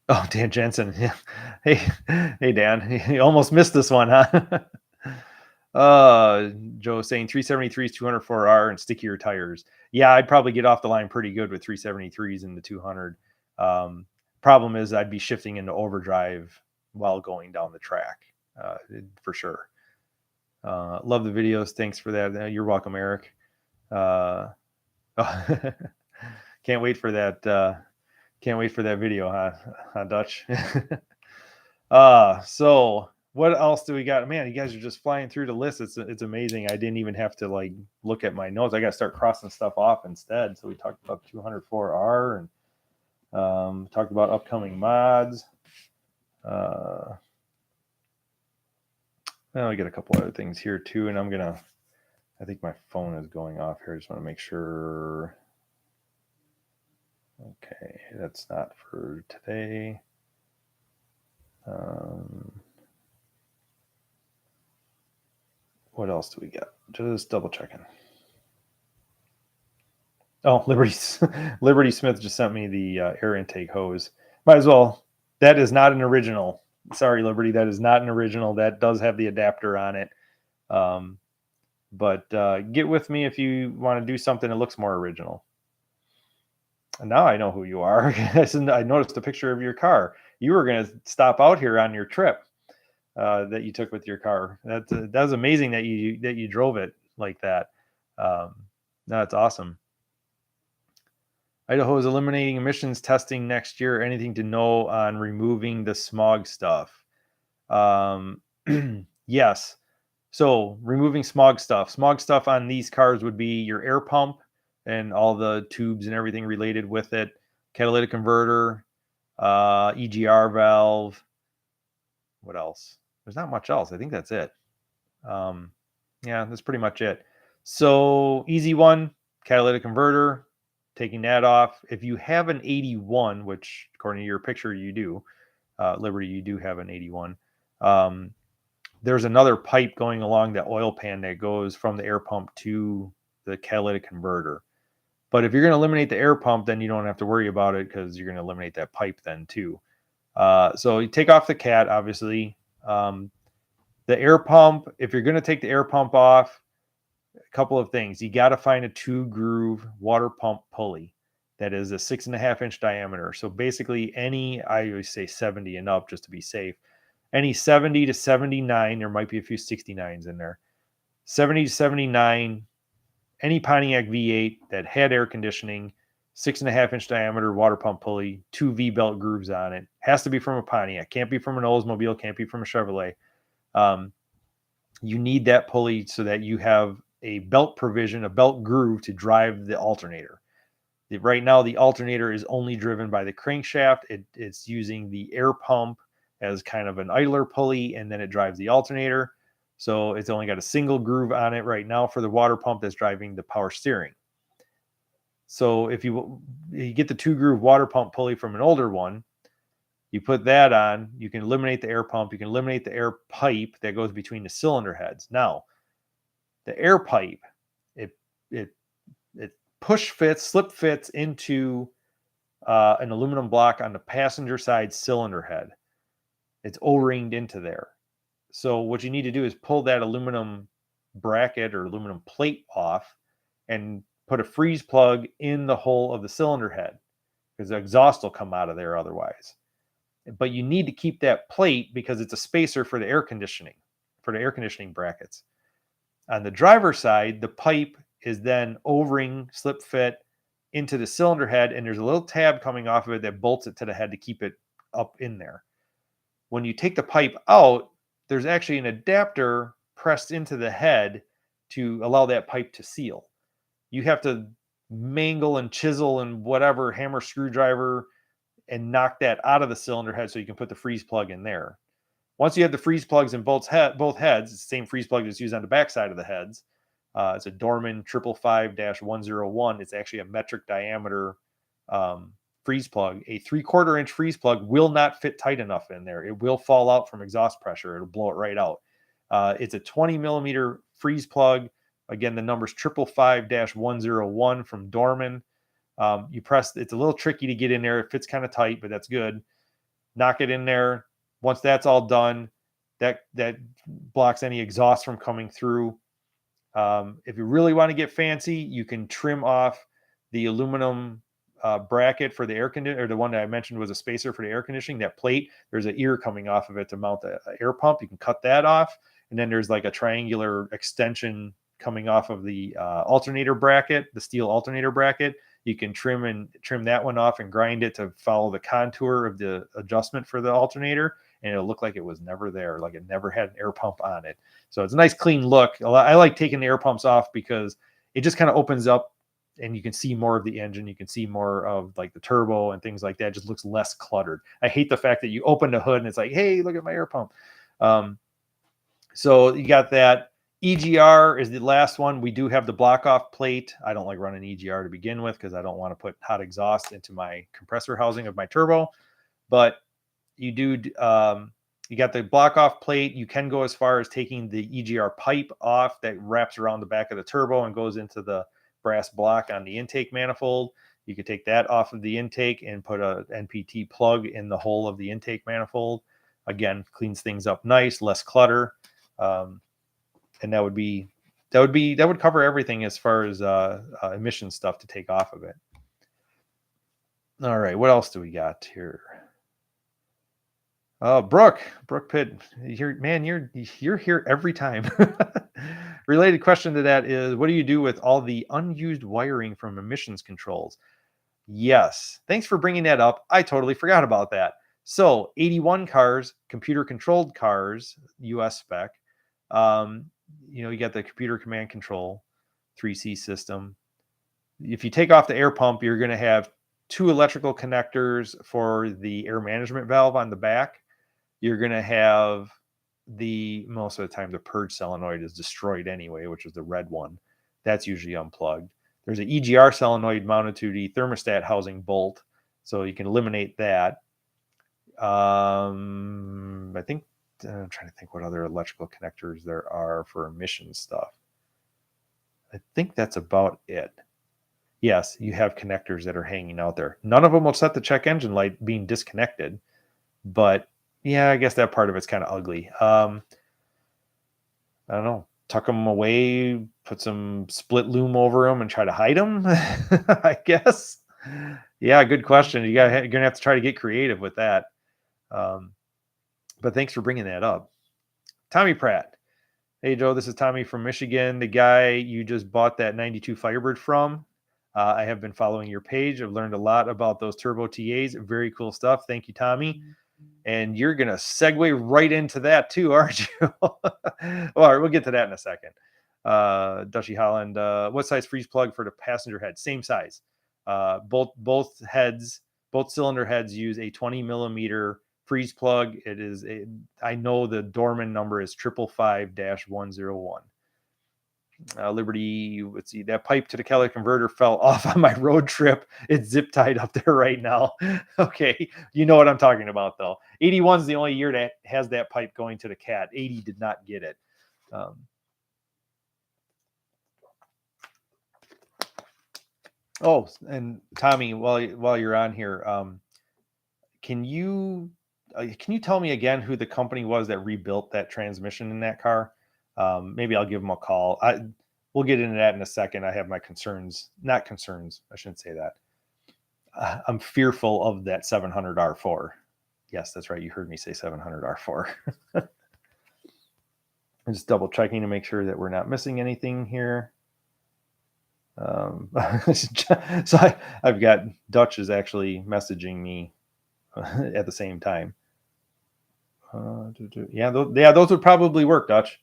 Oh, Dan Jensen. Yeah. Hey, Dan. You almost missed this one, huh? Joe saying 373s, 204R, and stickier tires. Yeah, I'd probably get off the line pretty good with 373s in the 200. Problem is I'd be shifting into overdrive while going down the track, for sure. Love the videos. Thanks for that. You're welcome, Eric. Can't wait for that. Can't wait for that video, huh Dutch? So what else do we got? Man, you guys are just flying through the list. It's amazing. I didn't even have to look at my notes. I got to start crossing stuff off instead. So we talked about 204R and talked about upcoming mods. Now I get a couple other things here too, and I think my phone is going off here. I just want to make sure. Okay, that's not for today. What else do we got? Just double checking. Oh, Liberty Smith just sent me the air intake hose. Might as well. That is not an original. Sorry, Liberty. That is not an original. That does have the adapter on it. But get with me if you want to do something that looks more original. And now I know who you are. I noticed a picture of your car. You were going to stop out here on your trip that you took with your car. That was amazing that you drove it like that. That's awesome. Idaho is eliminating emissions testing next year. Anything to know on removing the smog stuff? Yes. So removing smog stuff on these cars would be your air pump and all the tubes and everything related with it, catalytic converter, EGR valve. What else? There's not much else. I think that's it. Yeah, that's pretty much it. So easy one, catalytic converter, taking that off. If you have an 81, which according to your picture you do, Liberty, you do have an 81. There's another pipe going along that oil pan that goes from the air pump to the catalytic converter. But if you're going to eliminate the air pump, then you don't have to worry about it because you're going to eliminate that pipe then too. So you take off the cat, obviously. The air pump, if you're going to take the air pump off, a couple of things. You got to find a 2-groove water pump pulley that is a 6.5-inch diameter. So basically I always say 70 and up just to be safe. Any 70 to 79, there might be a few 69s in there. 70 to 79, any Pontiac V8 that had air conditioning, 6.5-inch diameter water pump pulley, 2 V-belt grooves on it. Has to be from a Pontiac. Can't be from an Oldsmobile. Can't be from a Chevrolet. You need that pulley so that you have a belt provision, a belt groove to drive the alternator. Right now, the alternator is only driven by the crankshaft. It's using the air pump as kind of an idler pulley, and then it drives the alternator. So it's only got a single groove on it right now for the water pump that's driving the power steering. So if you get the 2-groove water pump pulley from an older one, you put that on, you can eliminate the air pump, you can eliminate the air pipe that goes between the cylinder heads. Now, the air pipe, it push fits, slip fits into an aluminum block on the passenger side cylinder head. It's O-ringed into there. So what you need to do is pull that aluminum bracket or aluminum plate off and put a freeze plug in the hole of the cylinder head, because the exhaust will come out of there otherwise. But you need to keep that plate because it's a spacer for the air conditioning brackets. On the driver's side, the pipe is then O-ring slip fit into the cylinder head, and there's a little tab coming off of it that bolts it to the head to keep it up in there. When you take the pipe out, there's actually an adapter pressed into the head to allow that pipe to seal. You have to mangle and chisel and whatever, hammer, screwdriver, and knock that out of the cylinder head so you can put the freeze plug in there. Once you have the freeze plugs in both heads, it's the same freeze plug that's used on the backside of the heads. It's a Dorman 555-101. It's actually a metric diameter freeze plug. A 3/4 inch freeze plug will not fit tight enough in there. It will fall out from exhaust pressure. It'll blow it right out. It's a 20 millimeter freeze plug. Again, the number's 555-101 from Dorman. You press, it's a little tricky to get in there. It fits kind of tight, but that's good. Knock it in there. Once that's all done, that blocks any exhaust from coming through. If you really want to get fancy, you can trim off the aluminum bracket for the air conditioner, or the one that I mentioned was a spacer for the air conditioning. That plate, there's an ear coming off of it to mount the air pump. You can cut that off, and then there's like a triangular extension coming off of the alternator bracket, the steel alternator bracket. You can trim that one off and grind it to follow the contour of the adjustment for the alternator, and it'll look like it was never there, like it never had an air pump on it. So it's a nice clean look. I like taking the air pumps off because it just kind of opens up and you can see more of the engine. You can see more of like the turbo and things like that. It just looks less cluttered. I hate the fact that you open the hood and it's like, hey, look at my air pump. So you got that. EGR is the last one. We do have the block off plate. I don't like running EGR to begin with because I don't want to put hot exhaust into my compressor housing of my turbo. But you do, you got the block off plate. You can go as far as taking the EGR pipe off that wraps around the back of the turbo and goes into the brass block on the intake manifold. You could take that off of the intake and put a NPT plug in the hole of the intake manifold. Again, cleans things up nice, less clutter. And that would cover everything as far as emission stuff to take off of it. All right, what else do we got here? Brooke Pitt, you're here every time. Related question to that is, what do you do with all the unused wiring from emissions controls? Yes, thanks for bringing that up. I totally forgot about that. So 81 cars, computer controlled cars, US spec. You got the computer command control 3C system. If you take off the air pump, you're going to have 2 electrical connectors for the air management valve on the back. You're going to have most of the time the purge solenoid is destroyed anyway, which is the red one. That's usually unplugged. There's an EGR solenoid mounted to the thermostat housing bolt, so you can eliminate that. I think I'm trying to think what other electrical connectors there are for emission stuff. I think that's about it. Yes, you have connectors that are hanging out there. None of them will set the check engine light being disconnected, but yeah, I guess that part of it's kind of ugly. I don't know. Tuck them away, put some split loom over them and try to hide them, I guess. Yeah, good question. You're going to have to try to get creative with that. But thanks for bringing that up. Tommy Pratt. Hey, Joe, this is Tommy from Michigan, the guy you just bought that 92 Firebird from. I have been following your page. I've learned a lot about those turbo TAs. Very cool stuff. Thank you, Tommy. And you're going to segue right into that too, aren't you? All right, we'll get to that in a second. Dushy Holland, what size freeze plug for the passenger head? Same size. Both cylinder heads use a 20 millimeter freeze plug. I know the Dorman number is 555-101. Liberty, let's see, that pipe to the Kelly converter fell off on my road trip. It's zip tied up there right now. Okay, you know what I'm talking about though. 81 is the only year that has that pipe going to the cat. 80 did not get it. Oh, and Tommy, while you're on here, can you tell me again who the company was that rebuilt that transmission in that car? Maybe I'll give them a call. We'll get into that in a second. I have my concerns, not concerns. I shouldn't say that. I'm fearful of that 700 R4. Yes, that's right. You heard me say 700 R4. I'm just double checking to make sure that we're not missing anything here. So I've got Dutch is actually messaging me at the same time. Yeah, those would probably work, Dutch.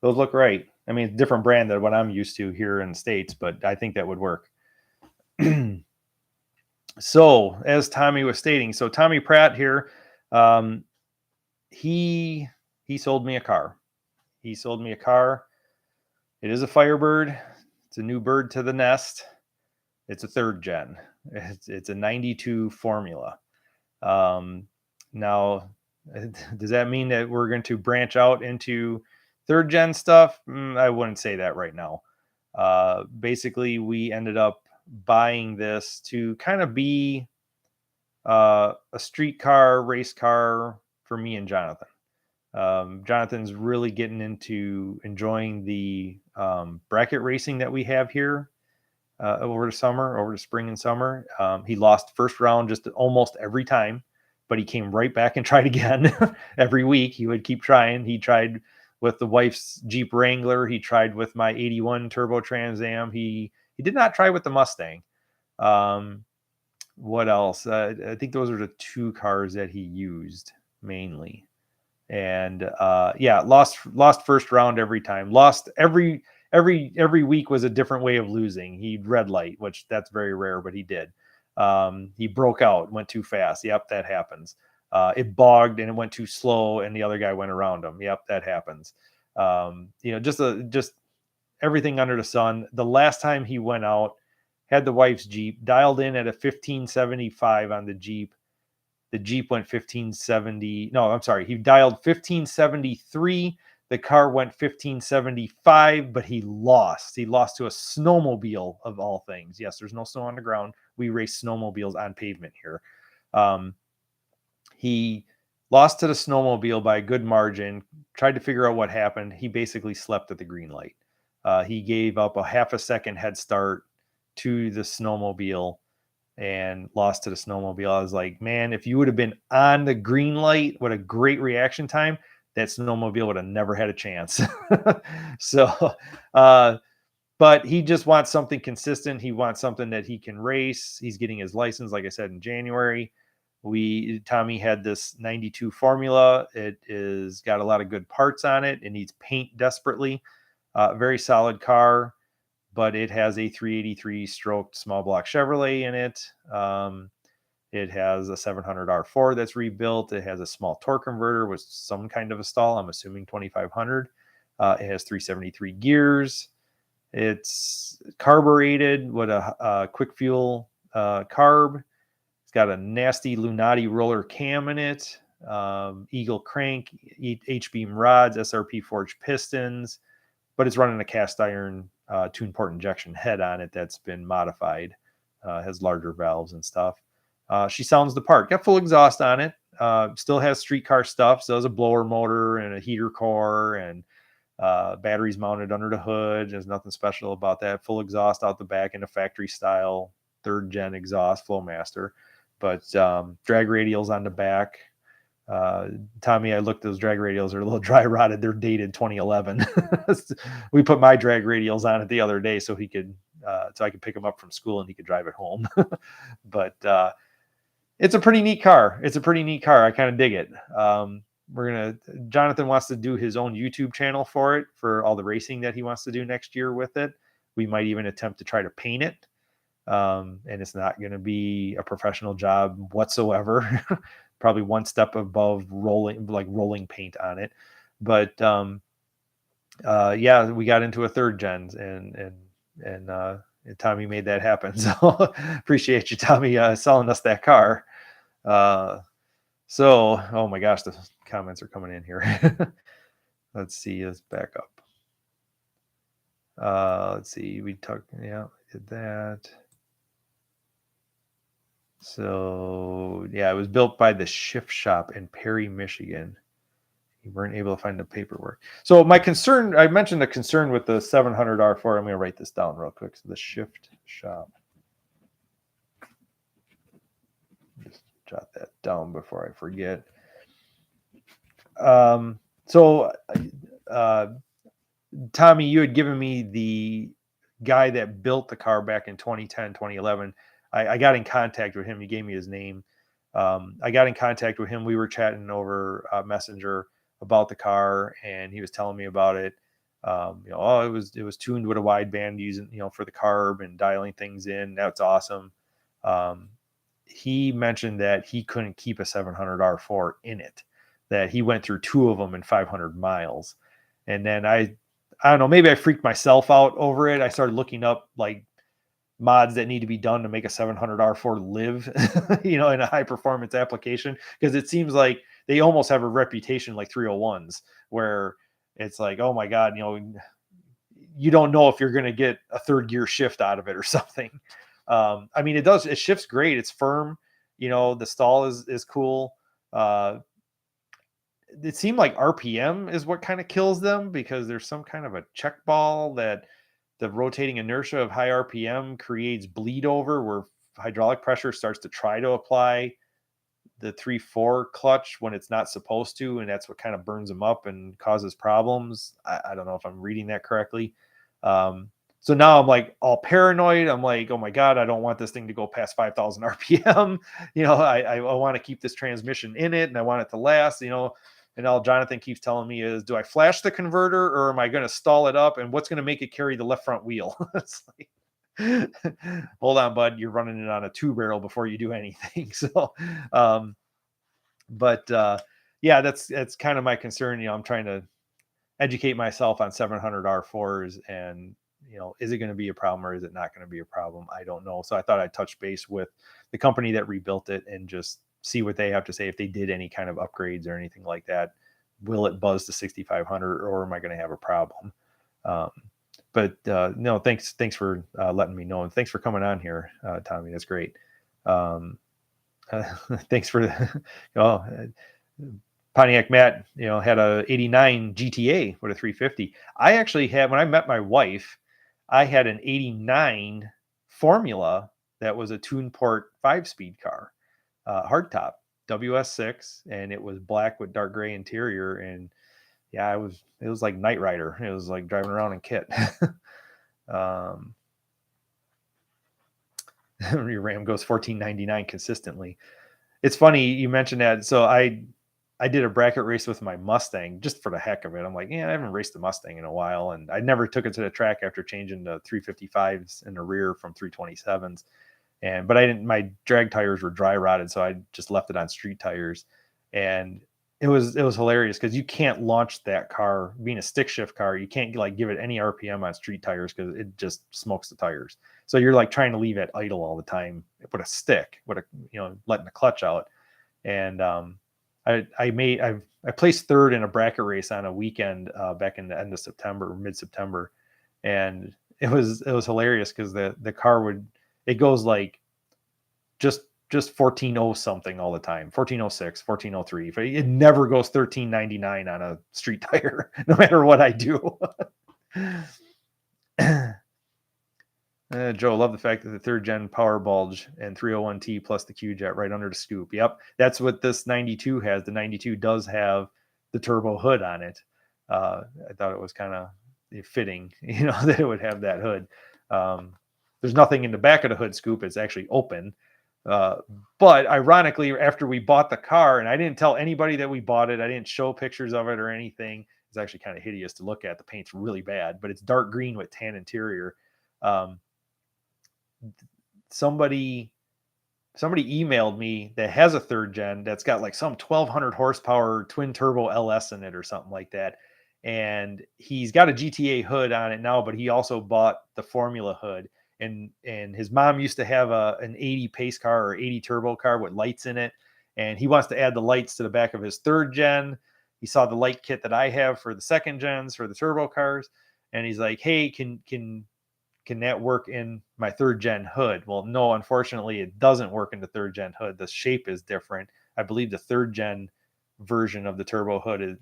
Those look right. I mean, it's different brand than what I'm used to here in the States, but I think that would work. So, as Tommy was stating, so Tommy Pratt here, he sold me a car. He sold me a car. It is a Firebird. It's a new bird to the nest. It's a third gen. It's a 92 formula. Now, does that mean that we're going to branch out into third gen stuff? I wouldn't say that right now. Basically, we ended up buying this to kind of be a street car, race car for me and Jonathan. Jonathan's really getting into enjoying the bracket racing that we have here over the spring and summer. He lost first round just almost every time, but he came right back and tried again every week. He would keep trying. He tried with the wife's Jeep Wrangler. He tried with my 81 Turbo Trans Am. He did not try with the Mustang. What else? I think those are the two cars that he used mainly. And lost first round every time. Lost every week was a different way of losing. He'd red light, which that's very rare, but he did. He broke out, went too fast. Yep, that happens. It bogged and it went too slow, and the other guy went around him. Yep, that happens. Just everything under the sun. The last time he went out, had the wife's Jeep, dialed in at a 1575 on the Jeep. The Jeep went 1570. No, I'm sorry. He dialed 1573. The car went 1575, but he lost. He lost to a snowmobile of all things. Yes, there's no snow on the ground. We race snowmobiles on pavement here. He lost to the snowmobile by a good margin, tried to figure out what happened. He basically slept at the green light. He gave up a half a second head start to the snowmobile and lost to the snowmobile. I was like, man, if you would have been on the green light with a great reaction time, that snowmobile would have never had a chance. But he just wants something consistent. He wants something that he can race. He's getting his license, like I said, in January. Tommy had this 92 formula. It is got a lot of good parts on it. It needs paint desperately. Very solid car, but it has a 383 stroked small block Chevrolet in it. It has a 700 R4 that's rebuilt. It has a small torque converter with some kind of a stall. I'm assuming 2500. It has 373 gears. It's carbureted with a quick fuel carb. It's got a nasty Lunati roller cam in it. Eagle crank, H-beam rods, SRP forged pistons, but it's running a cast iron tune port injection head on it that's been modified. Has larger valves and stuff. She sounds the part. Got full exhaust on it. Still has streetcar stuff. So has a blower motor and a heater core and batteries mounted under the hood. There's nothing special about that. Full exhaust out the back in a factory style 3rd gen exhaust Flowmaster. But drag radials on the back. Tommy, I looked, those drag radials are a little dry rotted. They're dated 2011. We put my drag radials on it the other day so he could so I could pick him up from school and he could drive it home. But it's a pretty neat car. I kind of dig it. Jonathan wants to do his own YouTube channel for it, for all the racing that he wants to do next year with it. We might even attempt to try to paint it. And it's not going to be a professional job whatsoever. Probably one step above rolling paint on it. But yeah, we got into a third gens, and Tommy made that happen. So appreciate you, Tommy, selling us that car. So, oh my gosh, the comments are coming in here. Let's see, let's back up. Let's see, we did that. So yeah, it was built by the Shift Shop in Perry, Michigan. You weren't able to find the paperwork. So my concern, I mentioned the concern with the 700 R4. I'm going to write this down real quick. So the Shift Shop. Just jot that down before I forget. Tommy, you had given me the guy that built the car back in 2010, 2011. I got in contact with him. He gave me his name. I got in contact with him. We were chatting over Messenger about the car, and he was telling me about it. It was tuned with a wideband using, for the carb and dialing things in. That's awesome. He mentioned that he couldn't keep a 700 R4 in it, that he went through 2 of them in 500 miles. And then I don't know, maybe I freaked myself out over it. I started looking up like mods that need to be done to make a 700 R4 live, in a high performance application. Because it seems like they almost have a reputation like 301s, where it's like, oh my God, you don't know if you're going to get a third gear shift out of it or something. I mean, it shifts great. It's firm. The stall is cool. It seemed like RPM is what kind of kills them, because there's some kind of a check ball that the rotating inertia of high RPM creates bleed over, where hydraulic pressure starts to try to apply the 3/4 clutch when it's not supposed to. And that's what kind of burns them up and causes problems. I don't know if I'm reading that correctly. So now I'm like all paranoid. I'm like, oh my God, I don't want this thing to go past 5,000 RPM. I want to keep this transmission in it, and I want it to last, and all Jonathan keeps telling me is, do I flash the converter, or am I going to stall it up? And what's going to make it carry the left front wheel? It's like, hold on, bud. You're running it on a 2-barrel before you do anything. So, yeah, that's kind of my concern. I'm trying to educate myself on 700 R4s, and is it going to be a problem, or is it not going to be a problem? I don't know. So I thought I'd touch base with the company that rebuilt it and just see what they have to say, if they did any kind of upgrades or anything like that. Will it buzz to 6,500, or am I going to have a problem? No, thanks for letting me know, and thanks for coming on here, Tommy. That's great. Thanks for Pontiac Matt, had a 89 GTA with a 350. I actually had, when I met my wife, I had an 89 Formula that was a TunePort 5-speed car, hardtop WS6, and it was black with dark gray interior. And yeah, it was like Knight Rider. It was like driving around in kit. Your Ram goes 1499 consistently. It's funny you mentioned that. So I did a bracket race with my Mustang just for the heck of it. I'm like, I haven't raced the Mustang in a while. And I never took it to the track after changing to 355s in the rear from 327s. But my drag tires were dry rotted, so I just left it on street tires. And it was hilarious, because you can't launch that car, being a stick shift car. You can't like give it any RPM on street tires, because it just smokes the tires. So you're like trying to leave it idle all the time with a stick, letting the clutch out. And I placed third in a bracket race on a weekend back in the end of September, mid-September, and it was hilarious, because the car it goes like just 14.0 something all the time, 14.06, 14.03. It never goes 13.99 on a street tire, no matter what I do. Joe, love the fact that the 3rd gen power bulge and 301T plus the Q-Jet right under the scoop. Yep, that's what this 92 has. The 92 does have the turbo hood on it. I thought it was kind of fitting, that it would have that hood. there's nothing in the back of the hood scoop. It's actually open. But ironically, after we bought the car, and I didn't tell anybody that we bought it, I didn't show pictures of it or anything. It's actually kind of hideous to look at. The paint's really bad, but it's dark green with tan interior. Somebody emailed me that has a third gen that's got like some 1200 horsepower twin turbo LS in it or something like that. And he's got a GTA hood on it now, but he also bought the Formula hood. And his mom used to have an 80 pace car or 80 turbo car with lights in it. And he wants to add the lights to the back of his third gen. He saw the light kit that I have for the second gens for the turbo cars. And he's like, hey, can that work in my third gen hood? Well, no, unfortunately, it doesn't work in the third gen hood. The shape is different. I believe the third gen version of the turbo hood is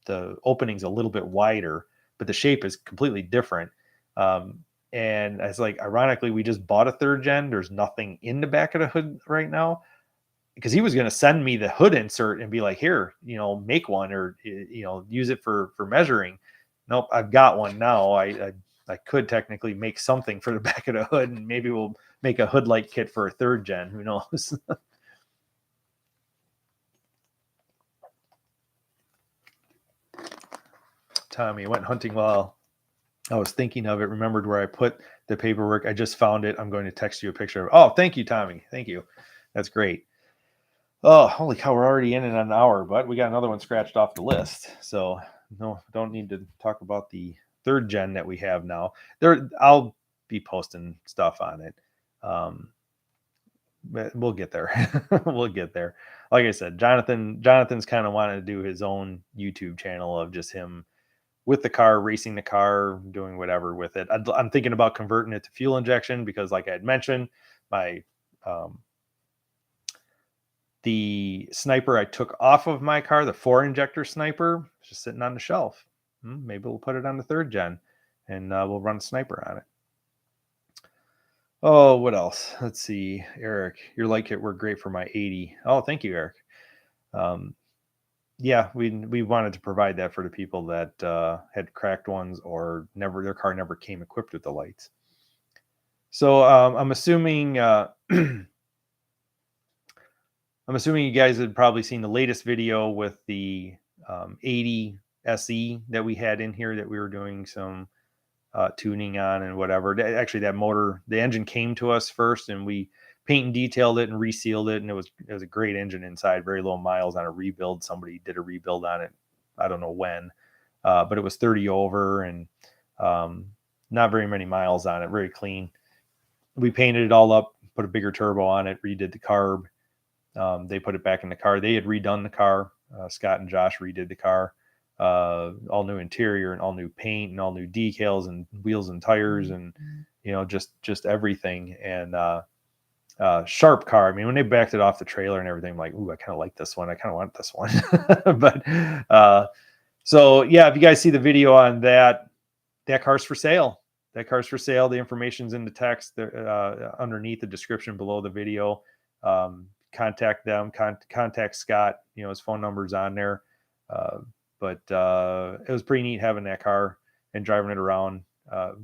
the opening's a little bit wider, but the shape is completely different. And it's like, ironically, we just bought a third gen. There's nothing in the back of the hood right now, because he was going to send me the hood insert and be like, here, make one, or, use it for measuring. Nope. I've got one now. I could technically make something for the back of the hood, and maybe we'll make a hood light kit for a third gen. Who knows? Tommy went hunting while I was thinking of it, remembered where I put the paperwork. I just found it. I'm going to text you a picture of it. Oh, thank you, Tommy. Thank you. That's great. Oh, holy cow, we're already in an hour, but we got another one scratched off the list. So no, don't need to talk about the third gen that we have now. I'll be posting stuff on it. But we'll get there. We'll get there. Like I said, Jonathan's kind of wanted to do his own YouTube channel of just him with the car, racing the car, doing whatever with it. I'm thinking about converting it to fuel injection because, like I had mentioned, my the sniper I took off of my car, the 4-injector sniper, is just sitting on the shelf. Maybe we'll put it on the third gen, and we'll run sniper on it. Oh, what else? Let's see. Eric, your light kit worked great for my 80. Oh, thank you, Eric. Yeah, we wanted to provide that for the people that had cracked ones or their car never came equipped with the lights. So I'm assuming I'm assuming you guys had probably seen the latest video with the 80 SE that we had in here that we were doing some tuning on and whatever. Actually, that motor, the engine came to us first, and we paint and detailed it and resealed it, and it was a great engine inside, very low miles on a rebuild. Somebody did a rebuild on it, I don't know when, but it was 30 over and not very many miles on it, very clean. We painted it all up, put a bigger turbo on it, redid the carb. They put it back in the car. They had redone the car. Scott and Josh redid the car. All new interior and all new paint and all new decals and wheels and tires and just everything. And sharp car. I mean, when they backed it off the trailer and everything, I'm like, ooh, I kind of like this one. I kind of want this one. But so yeah, if you guys see the video on that car's for sale. That car's for sale. The information's in the text underneath the description below the video. Contact them. Contact Scott. His phone number's on there. But it was pretty neat having that car and driving it around.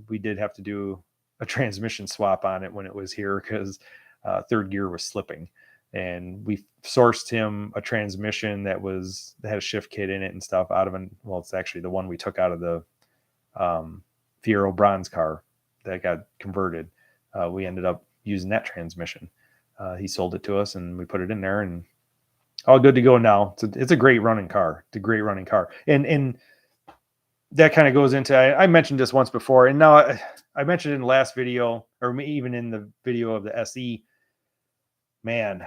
We did have to do a transmission swap on it when it was here because third gear was slipping. And we sourced him a transmission that had a shift kit in it and stuff it's actually the one we took out of the Fiero Bronze car that got converted. We ended up using that transmission. He sold it to us and we put it in there and all good to go now. It's a great running car. It's a great running car. And that kind of goes into, I mentioned this once before, and now I mentioned in the last video, or even in the video of the SE, man,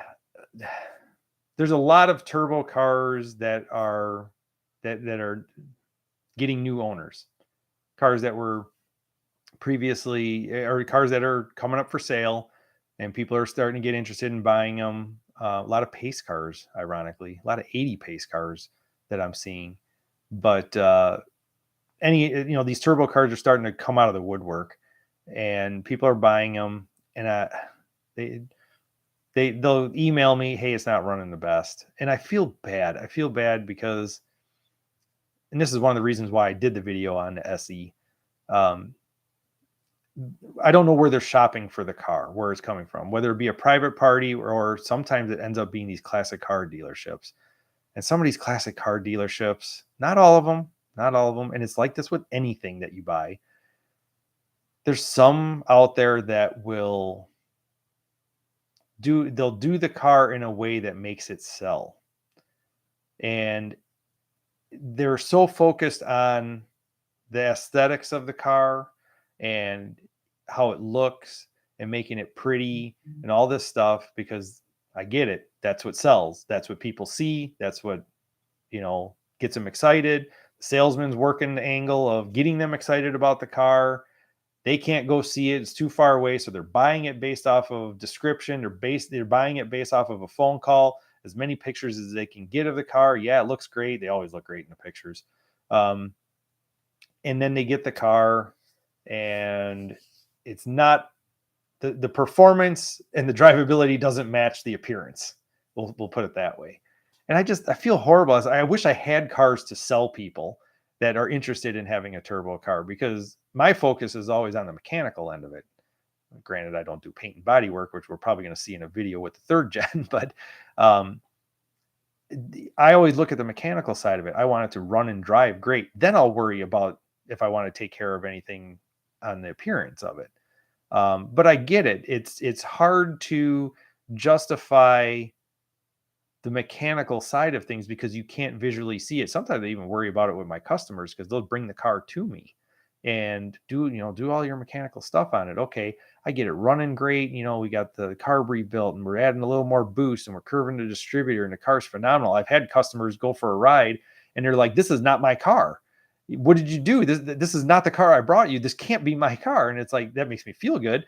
there's a lot of turbo cars that are getting new owners. Cars that were previously, or cars that are coming up for sale, and people are starting to get interested in buying them. A lot of pace cars, ironically, a lot of 80 pace cars that I'm seeing. But these turbo cars are starting to come out of the woodwork, and people are buying them. And they'll email me, hey, it's not running the best, and I feel bad. I feel bad because, and this is one of the reasons why I did the video on the SE. I don't know where they're shopping for the car, where it's coming from, whether it be a private party or sometimes it ends up being these classic car dealerships. And some of these classic car dealerships, not all of them, not all of them. And it's like this with anything that you buy. There's some out there that they'll do the car in a way that makes it sell. And they're so focused on the aesthetics of the car and how it looks and making it pretty and all this stuff, because I get it. That's what sells. That's what people see. That's what, gets them excited. The salesman's working the angle of getting them excited about the car. They can't go see it. It's too far away. So they're buying it based off of description. They're buying it based off of a phone call, as many pictures as they can get of the car. Yeah, it looks great. They always look great in the pictures. And then they get the car and it's not the performance and the drivability doesn't match the appearance. We'll put it that way. And I feel horrible. I wish I had cars to sell people that are interested in having a turbo car, because my focus is always on the mechanical end of it. Granted, I don't do paint and body work, which we're probably going to see in a video with the third gen, but I always look at the mechanical side of it. I want it to run and drive great. Then I'll worry about if I want to take care of anything on the appearance of it. But I get it. It's hard to justify the mechanical side of things because you can't visually see it. Sometimes I even worry about it with my customers because they'll bring the car to me and do all your mechanical stuff on it. Okay, I get it running great. We got the carb rebuilt and we're adding a little more boost and we're curving the distributor and the car's phenomenal. I've had customers go for a ride and they're like, "This is not my car. What did you do? This is not the car I brought you. This can't be my car." And it's like, that makes me feel good.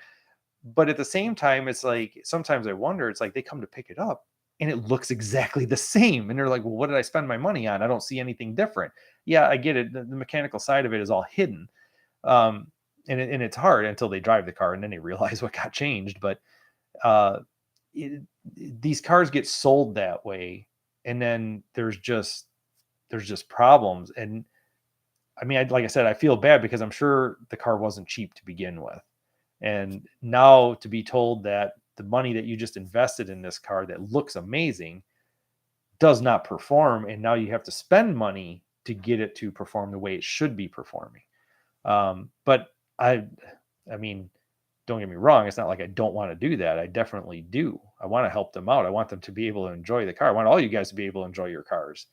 But at the same time, it's like, sometimes I wonder, it's like they come to pick it up and it looks exactly the same. And they're like, "Well, what did I spend my money on? I don't see anything different." Yeah, I get it. The mechanical side of it is all hidden. And it's hard until they drive the car and then they realize what got changed. But uh, these cars get sold that way. And then there's just problems. And I mean, like I said, I feel bad because I'm sure the car wasn't cheap to begin with. And now to be told that the money that you just invested in this car that looks amazing does not perform, and now you have to spend money to get it to perform the way it should be performing. But I mean, don't get me wrong. It's not like I don't want to do that. I definitely do. I want to help them out. I want them to be able to enjoy the car. I want all you guys to be able to enjoy your cars.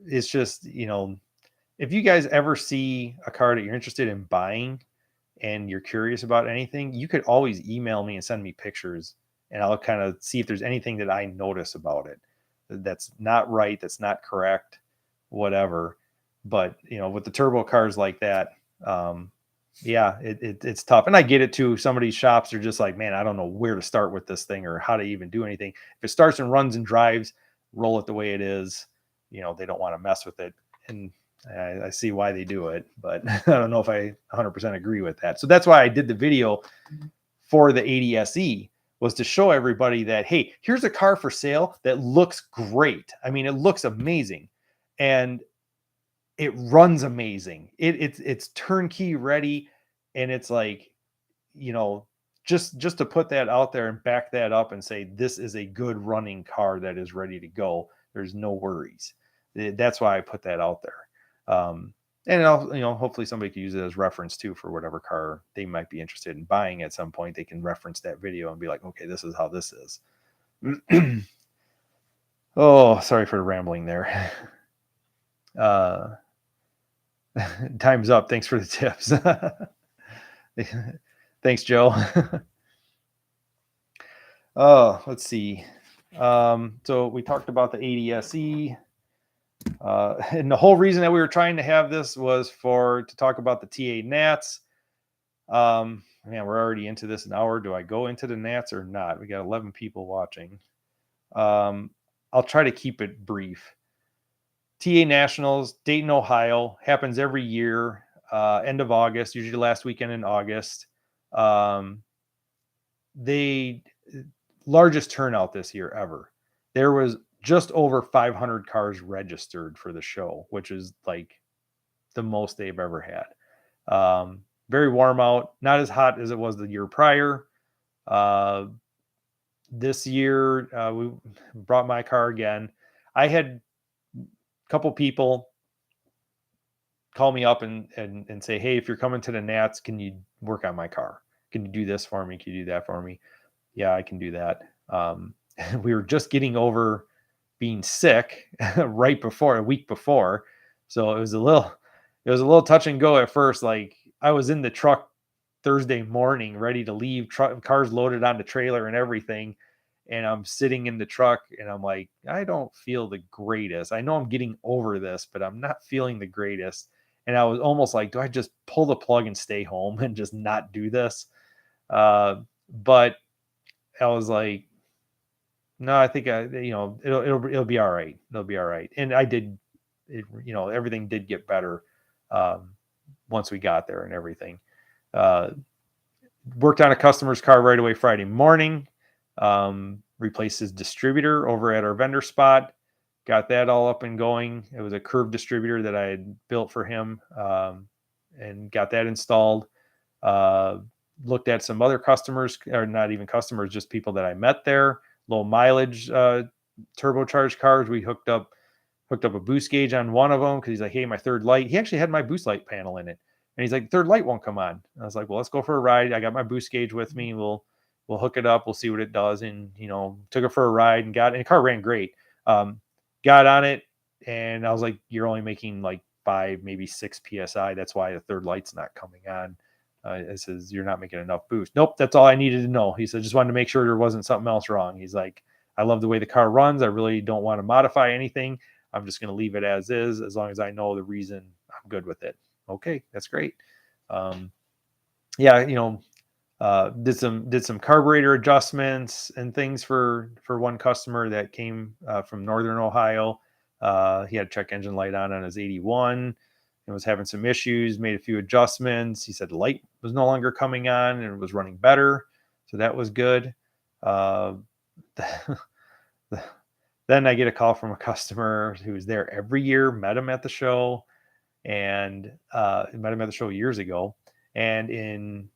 It's just, if you guys ever see a car that you're interested in buying and you're curious about anything, you could always email me and send me pictures and I'll kind of see if there's anything that I notice about it that's not right, that's not correct, whatever. But, with the turbo cars like that, yeah, it's tough. And I get it too. Some of these shops are just like, "Man, I don't know where to start with this thing or how to even do anything." If it starts and runs and drives, roll it the way it is. They don't want to mess with it. And I see why they do it, but I don't know if I 100% agree with that. So that's why I did the video for the 80SE, was to show everybody that, hey, here's a car for sale that looks great. I mean, it looks amazing and it runs amazing. It's turnkey ready. And it's like, just to put that out there and back that up and say, this is a good running car that is ready to go. There's no worries. That's why I put that out there. And hopefully somebody can use it as reference too for whatever car they might be interested in buying at some point. They can reference that video and be like, "Okay, this is how this is." Oh, sorry for rambling there. Time's up. Thanks for the tips. Thanks, Joe. Oh, let's see. So we talked about the 80SE. And the whole reason that we were trying to have this was to talk about the TA Nats. Man, we're already into this an hour. Do I go into the Nats or not? We got 11 people watching. I'll try to keep it brief. TA Nationals, Dayton, Ohio, happens every year, end of August, usually last weekend in August. The largest turnout this year ever. There was just over 500 cars registered for the show, which is like the most they've ever had. very warm out, not as hot as it was the year prior. Uh, this year, we brought my car again. I had a couple people call me up and say, hey, if you're coming to the Nats, can you work on my car? Can you do this for me? Can you do that for me? Yeah, I can do that. We were just getting over being sick right before, a week before. So it was a little touch and go at first. Like, I was in the truck Thursday morning, ready to leave, cars loaded on the trailer and everything. And I'm sitting in the truck and I'm like, I don't feel the greatest. I know I'm getting over this, but I'm not feeling the greatest. And I was almost like, do I just pull the plug and stay home and just not do this? But I was like, no, I think it'll be all right. It'll be all right. And I did, everything did get better once we got there and everything. Worked on a customer's car right away Friday morning. Replaced his distributor over at our vendor spot. Got that all up and going. It was a curved distributor that I had built for him, and got that installed. Looked at some other customers, or not even customers, just people that I met there. Low mileage turbocharged cars. We hooked up a boost gauge on one of them because he's like, hey, my third light. He actually had my boost light panel in it. And he's like, third light won't come on. I was like, well, let's go for a ride. I got my boost gauge with me. We'll hook it up. We'll see what it does. And, took it for a ride and the car ran great. Got on it. And I was like, you're only making like 5, maybe 6 PSI. That's why the third light's not coming on. It says you're not making enough boost. Nope. That's all I needed to know. He said, just wanted to make sure there wasn't something else wrong. He's like, I love the way the car runs. I really don't want to modify anything. I'm just going to leave it as is. As long as I know the reason, I'm good with it. Okay, that's great. Did some carburetor adjustments and things for one customer that came from Northern Ohio. He had a check engine light on his 81 and was having some issues. Made a few adjustments. He said the light was no longer coming on and it was running better, so that was good. Then I get a call from a customer who's there every year, met him at the show, and met him at the show years ago. And in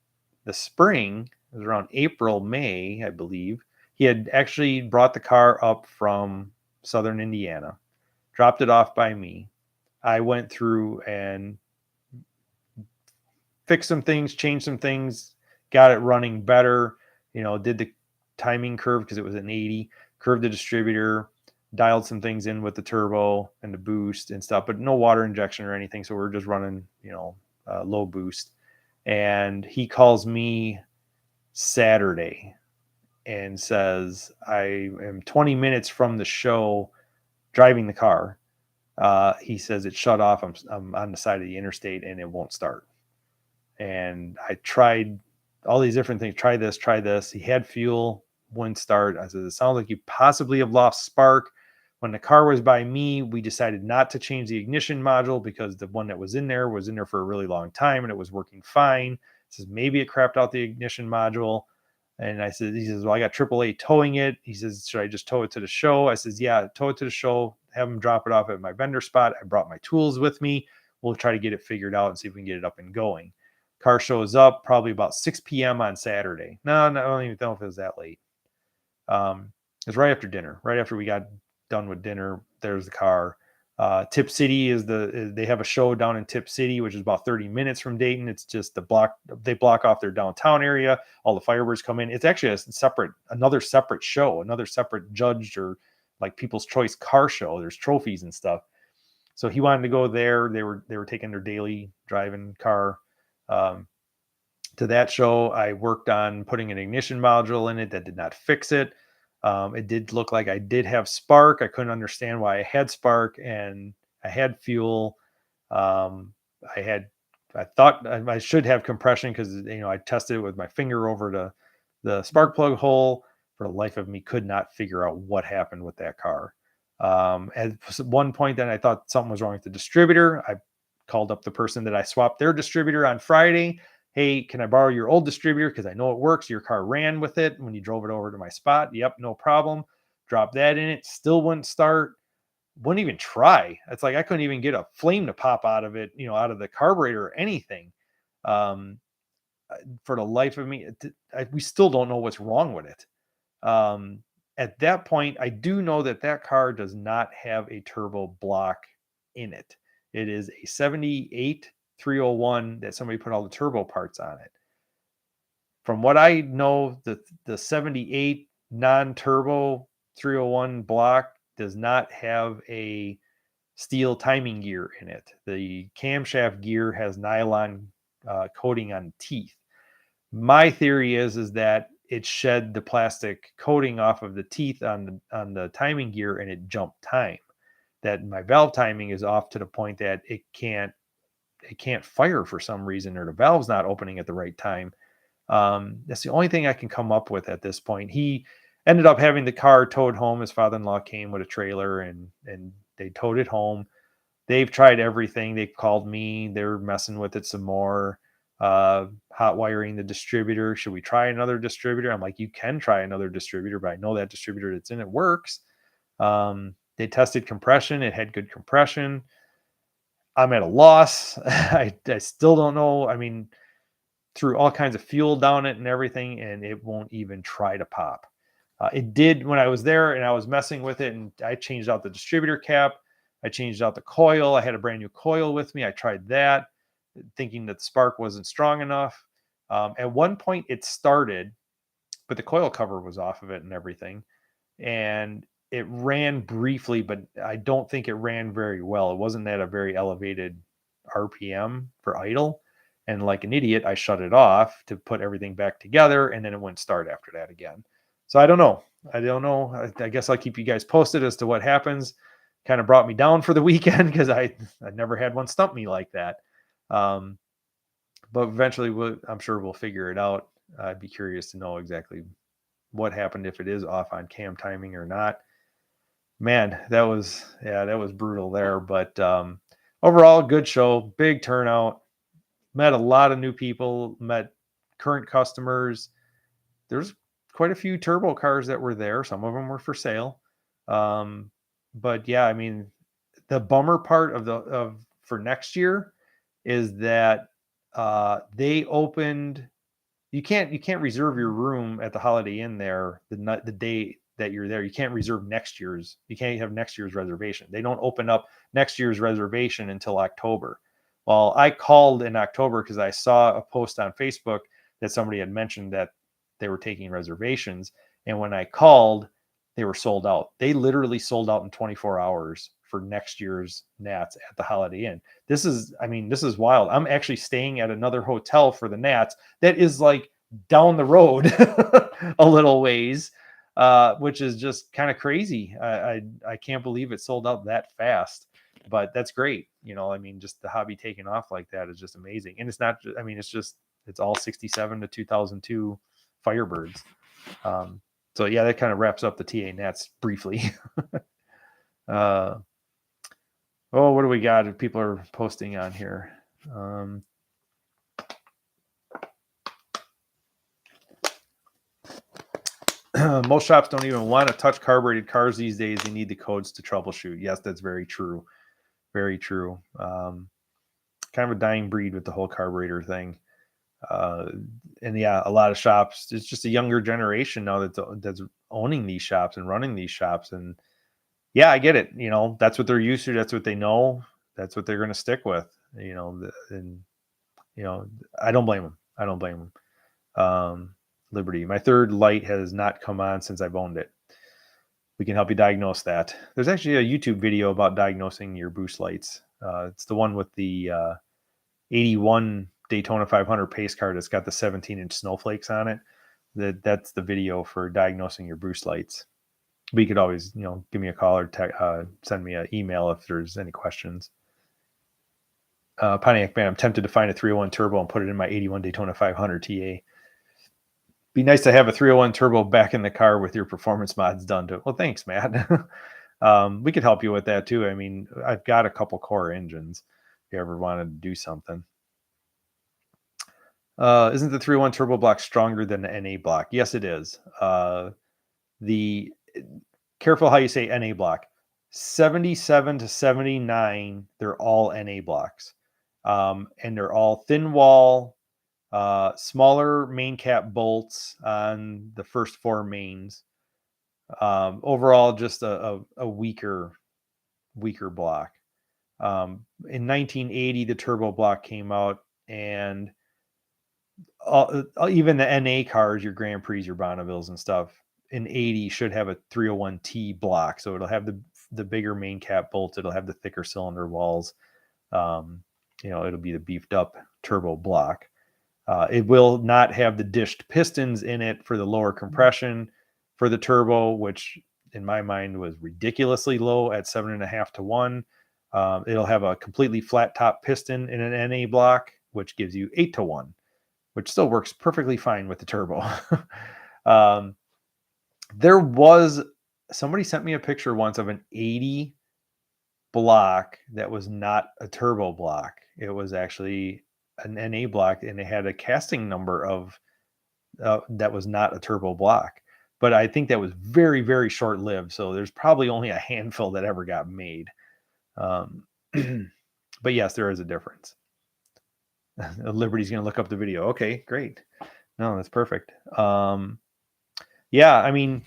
the spring, it was around April, May, I believe, he had actually brought the car up from Southern Indiana, dropped it off by me. I went through and fixed some things, changed some things, got it running better, did the timing curve because it was an 80, curved the distributor, dialed some things in with the turbo and the boost and stuff, but no water injection or anything. So we're just running, low boost. And he calls me Saturday and says, I am 20 minutes from the show driving the car. He says it shut off. I'm on the side of the interstate and it won't start. And I tried all these different things. Try this. He had fuel, wouldn't start. I said, it sounds like you possibly have lost spark. When the car was by me, we decided not to change the ignition module because the one that was in there for a really long time and it was working fine. He says, maybe it crapped out the ignition module. And he says, well, I got AAA towing it. He says, should I just tow it to the show? I says, yeah, tow it to the show, have them drop it off at my vendor spot. I brought my tools with me. We'll try to get it figured out and see if we can get it up and going. Car shows up probably about 6 p.m. on Saturday. No, I don't even know if it was that late. It was right after dinner, right after we got done with dinner. There's the car. Tip City they have a show down in Tip City, which is about 30 minutes from Dayton. It's just they block off their downtown area. All the firebirds come in. It's actually another separate show, another separate judged or like People's Choice car show. There's trophies and stuff. So he wanted to go there. They were taking their daily driving car to that show. I worked on putting an ignition module in it that did not fix it. It did look like I did have spark. I couldn't understand why I had spark, and I had fuel. I thought I should have compression because I tested it with my finger over to the spark plug hole. For the life of me, could not figure out what happened with that car. At one point, then I thought something was wrong with the distributor. I called up the person that I swapped their distributor on Friday. Hey, can I borrow your old distributor? Because I know it works. Your car ran with it when you drove it over to my spot. Yep, no problem. Drop that in it. Still wouldn't start. Wouldn't even try. It's like I couldn't even get a flame to pop out of it, out of the carburetor or anything. for the life of me, we still don't know what's wrong with it. Um, at that point, I do know that that car does not have a turbo block in it. It is a 78 301 that somebody put all the turbo parts on it. From what I know, the 78 non-turbo 301 block does not have a steel timing gear in it. The camshaft gear has nylon coating on teeth. My theory is that it shed the plastic coating off of the teeth on the timing gear and it jumped time. That my valve timing is off to the point that it can't fire for some reason, or the valve's not opening at the right time. That's the only thing I can come up with at this point. He ended up having the car towed home. His father-in-law came with a trailer and they towed it home. They've tried everything. They called me. They're messing with it some more. Hot wiring the distributor. Should we try another distributor? I'm like, you can try another distributor, but I know that distributor that's in it works. They tested compression. It had good compression. I'm at a loss. I still don't know. I mean, threw all kinds of fuel down it and everything, and it won't even try to pop. It did when I was there and I was messing with it, and I changed out the distributor cap. I changed out the coil. I had a brand new coil with me. I tried that, thinking that the spark wasn't strong enough. At one point, it started, but the coil cover was off of it and everything. And it ran briefly, but I don't think it ran very well. It wasn't at a very elevated RPM for idle. And like an idiot, I shut it off to put everything back together, and then it wouldn't start after that again. So I don't know. I guess I'll keep you guys posted as to what happens. Kind of brought me down for the weekend because I never had one stump me like that. But eventually, I'm sure we'll figure it out. I'd be curious to know exactly what happened, if it is off on cam timing or not. Man, that was brutal there. But overall, good show, big turnout. Met a lot of new people, met current customers. There's quite a few turbo cars that were there. Some of them were for sale. But yeah, I mean, the bummer part of for next year is that they opened. You can't reserve your room at the Holiday Inn there the day that you're there. You can't reserve next year's. You can't have next year's reservation. They don't open up next year's reservation until October. Well, I called in October because I saw a post on Facebook that somebody had mentioned that they were taking reservations. And when I called, they were sold out. They literally sold out in 24 hours for next year's Nats at the Holiday Inn. This is wild. I'm actually staying at another hotel for the Nats that is like down the road a little ways, which is just kind of crazy. I can't believe it sold out that fast, but that's great. I mean, just the hobby taking off like that is just amazing. And it's not, I mean, it's all 67 to 2002 Firebirds. So yeah, that kind of wraps up the TA Nats briefly. What do we got? People are posting on here. Most shops don't even want to touch carbureted cars these days. They need the codes to troubleshoot. Yes, that's very true. Very true. Kind of a dying breed with the whole carburetor thing. And yeah, a lot of shops, it's just a younger generation now that's owning these shops and running these shops. And yeah, I get it. That's what they're used to. That's what they know. That's what they're going to stick with, and, I don't blame them. Liberty. My third light has not come on since I've owned it. We can help you diagnose that. There's actually a YouTube video about diagnosing your boost lights. It's the one with the 81 Daytona 500 pace car that's got the 17-inch snowflakes on it. That's the video for diagnosing your boost lights. But you could always, give me a call or send me an email if there's any questions. Pontiac Man, I'm tempted to find a 301 turbo and put it in my 81 Daytona 500 TA. Be nice to have a 301 turbo back in the car with your performance mods done to it. Well, thanks, Matt. We could help you with that too. I mean, I've got a couple core engines if you ever wanted to do something. Isn't the 301 turbo block stronger than the NA block? Yes, it is. Careful how you say NA block. 77 to 79, they're all NA blocks. And they're all thin wall Smaller main cap bolts on the first four mains. Overall, just a weaker block. In 1980, the turbo block came out, and even the NA cars, your Grand Prix, your Bonnevilles and stuff, in 80 should have a 301T block. So it'll have the bigger main cap bolts. It'll have the thicker cylinder walls. It'll be the beefed up turbo block. It will not have the dished pistons in it for the lower compression for the turbo, which in my mind was ridiculously low at 7.5 to 1. It'll have a completely flat top piston in an NA block, which gives you 8 to 1, which still works perfectly fine with the turbo. There was somebody sent me a picture once of an 80 block that was not a turbo block. It was actually an NA block, and it had a casting number of that was not a turbo block. But I think that was very, very short lived. So there's probably only a handful that ever got made. But yes, there is a difference. Liberty's going to look up the video. Okay, great. No, that's perfect. Yeah, I mean,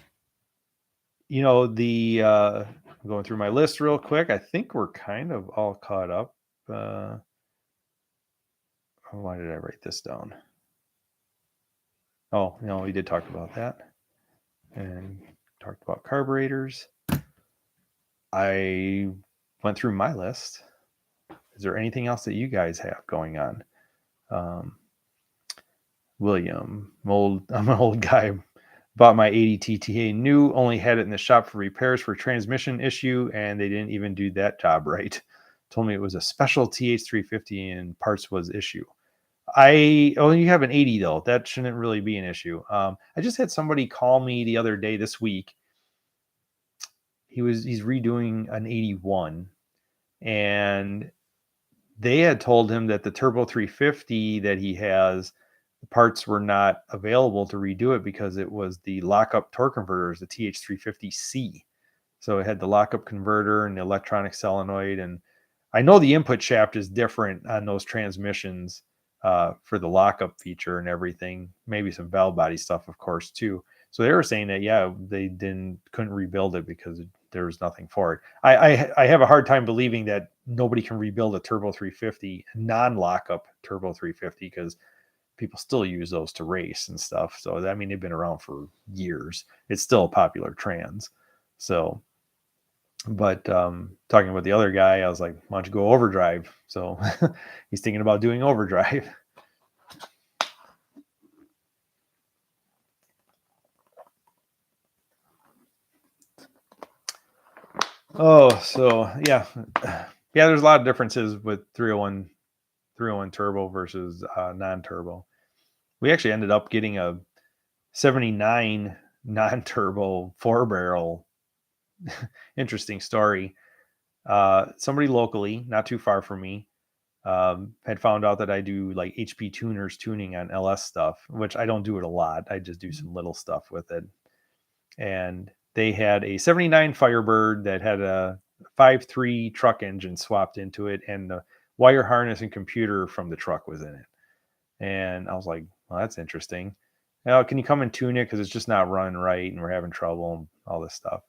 I'm going through my list real quick. I think we're kind of all caught up. Why did I write this down? Oh, no, we did talk about that. And talked about carburetors. I went through my list. Is there anything else that you guys have going on? William, I'm an old guy. Bought my 80 TTA new, only had it in the shop for repairs for transmission issue, and they didn't even do that job right. Told me it was a special TH350 and parts was issue. You have an 80 though. That shouldn't really be an issue. I just had somebody call me the other day this week. He's redoing an 81, and they had told him that the Turbo 350 that he has, the parts were not available to redo it because it was the lockup torque converters, the TH350C. So it had the lockup converter and the electronic solenoid. And I know the input shaft is different on those transmissions for the lockup feature and everything. Maybe some valve body stuff, of course, too. So they were saying that, yeah, they couldn't rebuild it because there was nothing for it. I have a hard time believing that nobody can rebuild a Turbo 350, non-lockup Turbo 350, because people still use those to race and stuff. So, I mean, they've been around for years. It's still a popular trans. So, but talking about the other guy, I was like, why don't you go overdrive? So he's thinking about doing overdrive. Oh, so yeah. Yeah, there's a lot of differences with 301 turbo versus non-turbo. We actually ended up getting a 79 non-turbo 4-barrel. Interesting story. Somebody locally, not too far from me, had found out that I do like HP tuners tuning on LS stuff, which I don't do it a lot. I just do some little stuff with it. And they had a 79 Firebird that had a 5.3 truck engine swapped into it, and the wire harness and computer from the truck was in it. And I was like, well, that's interesting. Now, can you come and tune it? Because it's just not running right and we're having trouble and all this stuff.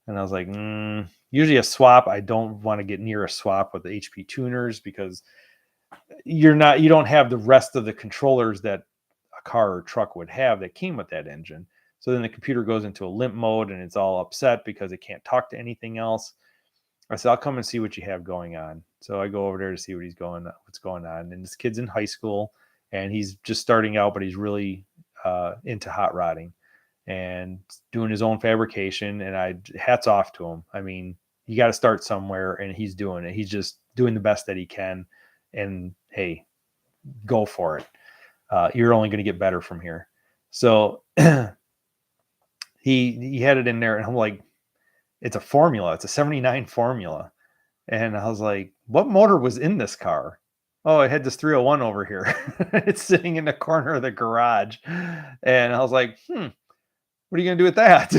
And I was like, usually a swap, I don't want to get near a swap with the HP tuners because you don't have the rest of the controllers that a car or truck would have that came with that engine. So then the computer goes into a limp mode and it's all upset because it can't talk to anything else. I said, I'll come and see what you have going on. So I go over there to see what's going on. And this kid's in high school and he's just starting out, but he's really into hot rodding and doing his own fabrication. And hats off to him. I mean, you got to start somewhere, and he's doing it. He's just doing the best that he can. And hey, go for it. You're only going to get better from here. So he had it in there, and I'm like, it's a formula. It's a 79 formula. And I was like, what motor was in this car? Oh, it had this 301 over here. It's sitting in the corner of the garage. And I was like, what are you going to do with that?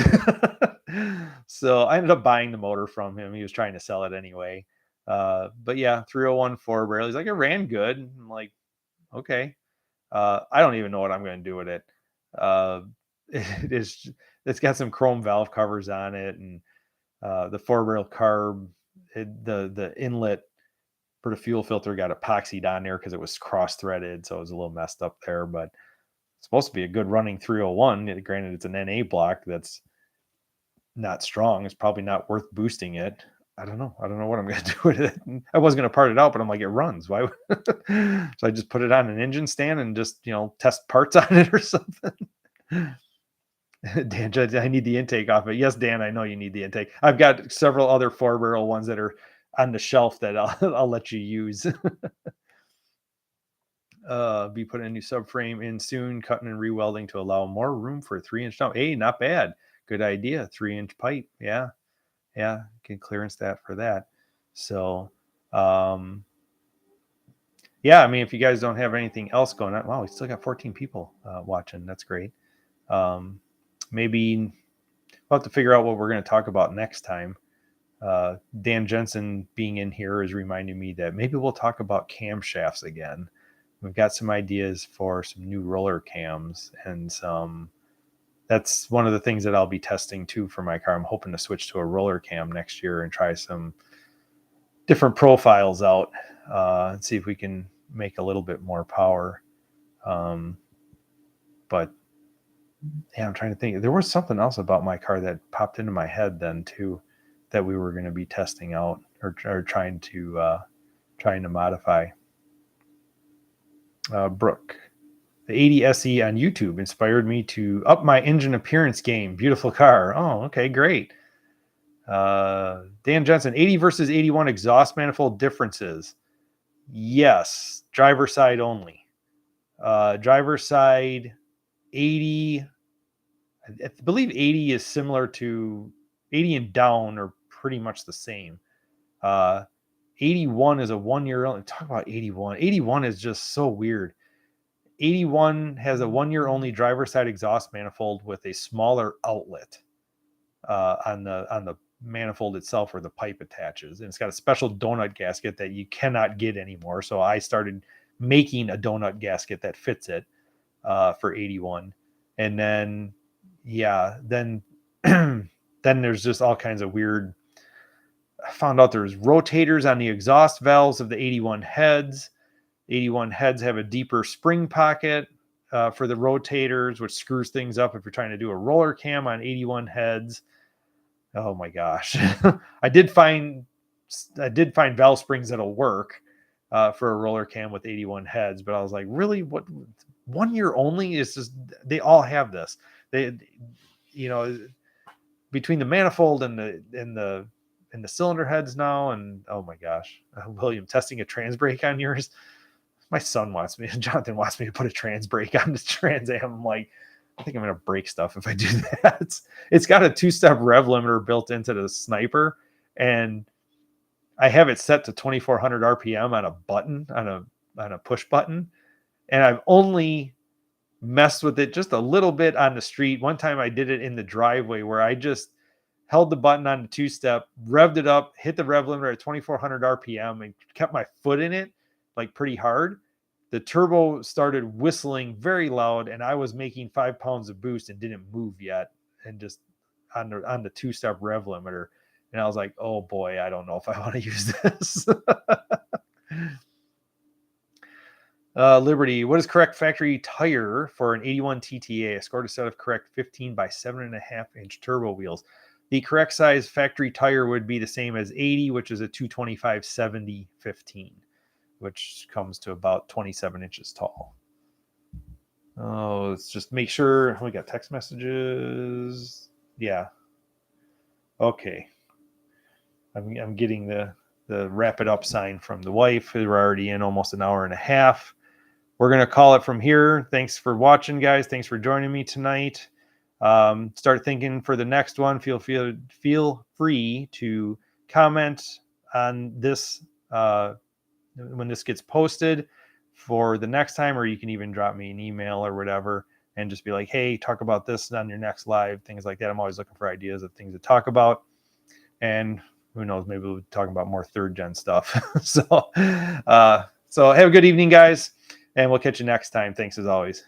So I ended up buying the motor from him. He was trying to sell it anyway. But yeah, 301 4-barrel. He's like, it ran good. I'm like, okay. I don't even know what I'm going to do with it. Uh, it's got some chrome valve covers on it, and the 4-rail carb, the inlet for the fuel filter got epoxied on there because it was cross-threaded, so it was a little messed up there. But it's supposed to be a good running 301. Granted, it's an NA block that's not strong. It's probably not worth boosting it. I don't know. I don't know what I'm going to do with it. I was going to part it out, but I'm like, it runs. Why? So I just put it on an engine stand and just, test parts on it or something. Dan, I need the intake off it. Yes, Dan, I know you need the intake. I've got several other 4-barrel ones that are on the shelf that I'll let you use. Be putting a new subframe in soon, cutting and rewelding to allow more room for a 3-inch down. Hey, not bad. Good idea. 3-inch pipe. Yeah. Can clearance that for that. So, yeah, I mean, if you guys don't have anything else going on, wow, we still got 14 people watching. That's great. Maybe we'll have to figure out what we're going to talk about next time. Dan Jensen being in here is reminding me that maybe we'll talk about camshafts again. We've got some ideas for some new roller cams, and that's one of the things that I'll be testing too for my car. I'm hoping to switch to a roller cam next year and try some different profiles out and see if we can make a little bit more power. But yeah, I'm trying to think. There was something else about my car that popped into my head then too, that we were going to be testing out or trying to modify. Brooke, the 80 SE on YouTube inspired me to up my engine appearance game. Beautiful car. Oh, okay, great. Dan Jensen, 80 versus 81 exhaust manifold differences. Yes, driver side only. Driver side 80, I believe 80 is similar to 80 and down are pretty much the same. 81 is a 1 year only. Talk about 81. 81 is just so weird. 81 has a 1 year only driver side exhaust manifold with a smaller outlet on the manifold itself where the pipe attaches, and it's got a special donut gasket that you cannot get anymore. So I started making a donut gasket that fits it for 81, and then then there's just all kinds of weird. I found out there's rotators on the exhaust valves of the 81 heads. 81 heads have a deeper spring pocket for the rotators, which screws things up if you're trying to do a roller cam on 81 heads. Oh my gosh. I did find valve springs that'll work for a roller cam with 81 heads, but I was like, really? What? 1 year only? Is just, they all have this. They, between the manifold and the cylinder heads now, and oh my gosh, William, testing a trans brake on yours. My son Jonathan wants me to put a trans brake on the Trans Am. I'm like, I think I'm going to break stuff if I do that. It's got a 2-step rev limiter built into the Sniper, and I have it set to 2400 RPM on a button, on a push button. And I've only messed with it just a little bit on the street. One time I did it in the driveway where I just held the button on the 2-step, revved it up, hit the rev limiter at 2400 RPM, and kept my foot in it like pretty hard. The turbo started whistling very loud, and I was making 5 pounds of boost and didn't move yet, and just on the 2-step rev limiter. And I was like, oh boy, I don't know if I want to use this. Liberty, what is correct factory tire for an 81 TTA? I scored a set of correct 15 by 7.5 inch turbo wheels. The correct size factory tire would be the same as 80, which is a 225/70/15, which comes to about 27 inches tall. Oh, let's just make sure we got text messages. Yeah. Okay. I'm getting the wrap it up sign from the wife. We're already in almost an hour and a half. We're going to call it from here. Thanks for watching, guys. Thanks for joining me tonight. Start thinking for the next one. Feel free to comment on this when this gets posted for the next time, or you can even drop me an email or whatever and just be like, hey, talk about this on your next live, things like that. I'm always looking for ideas of things to talk about. And who knows, maybe we'll be talking about more 3rd gen stuff. So have a good evening, guys. And we'll catch you next time. Thanks as always.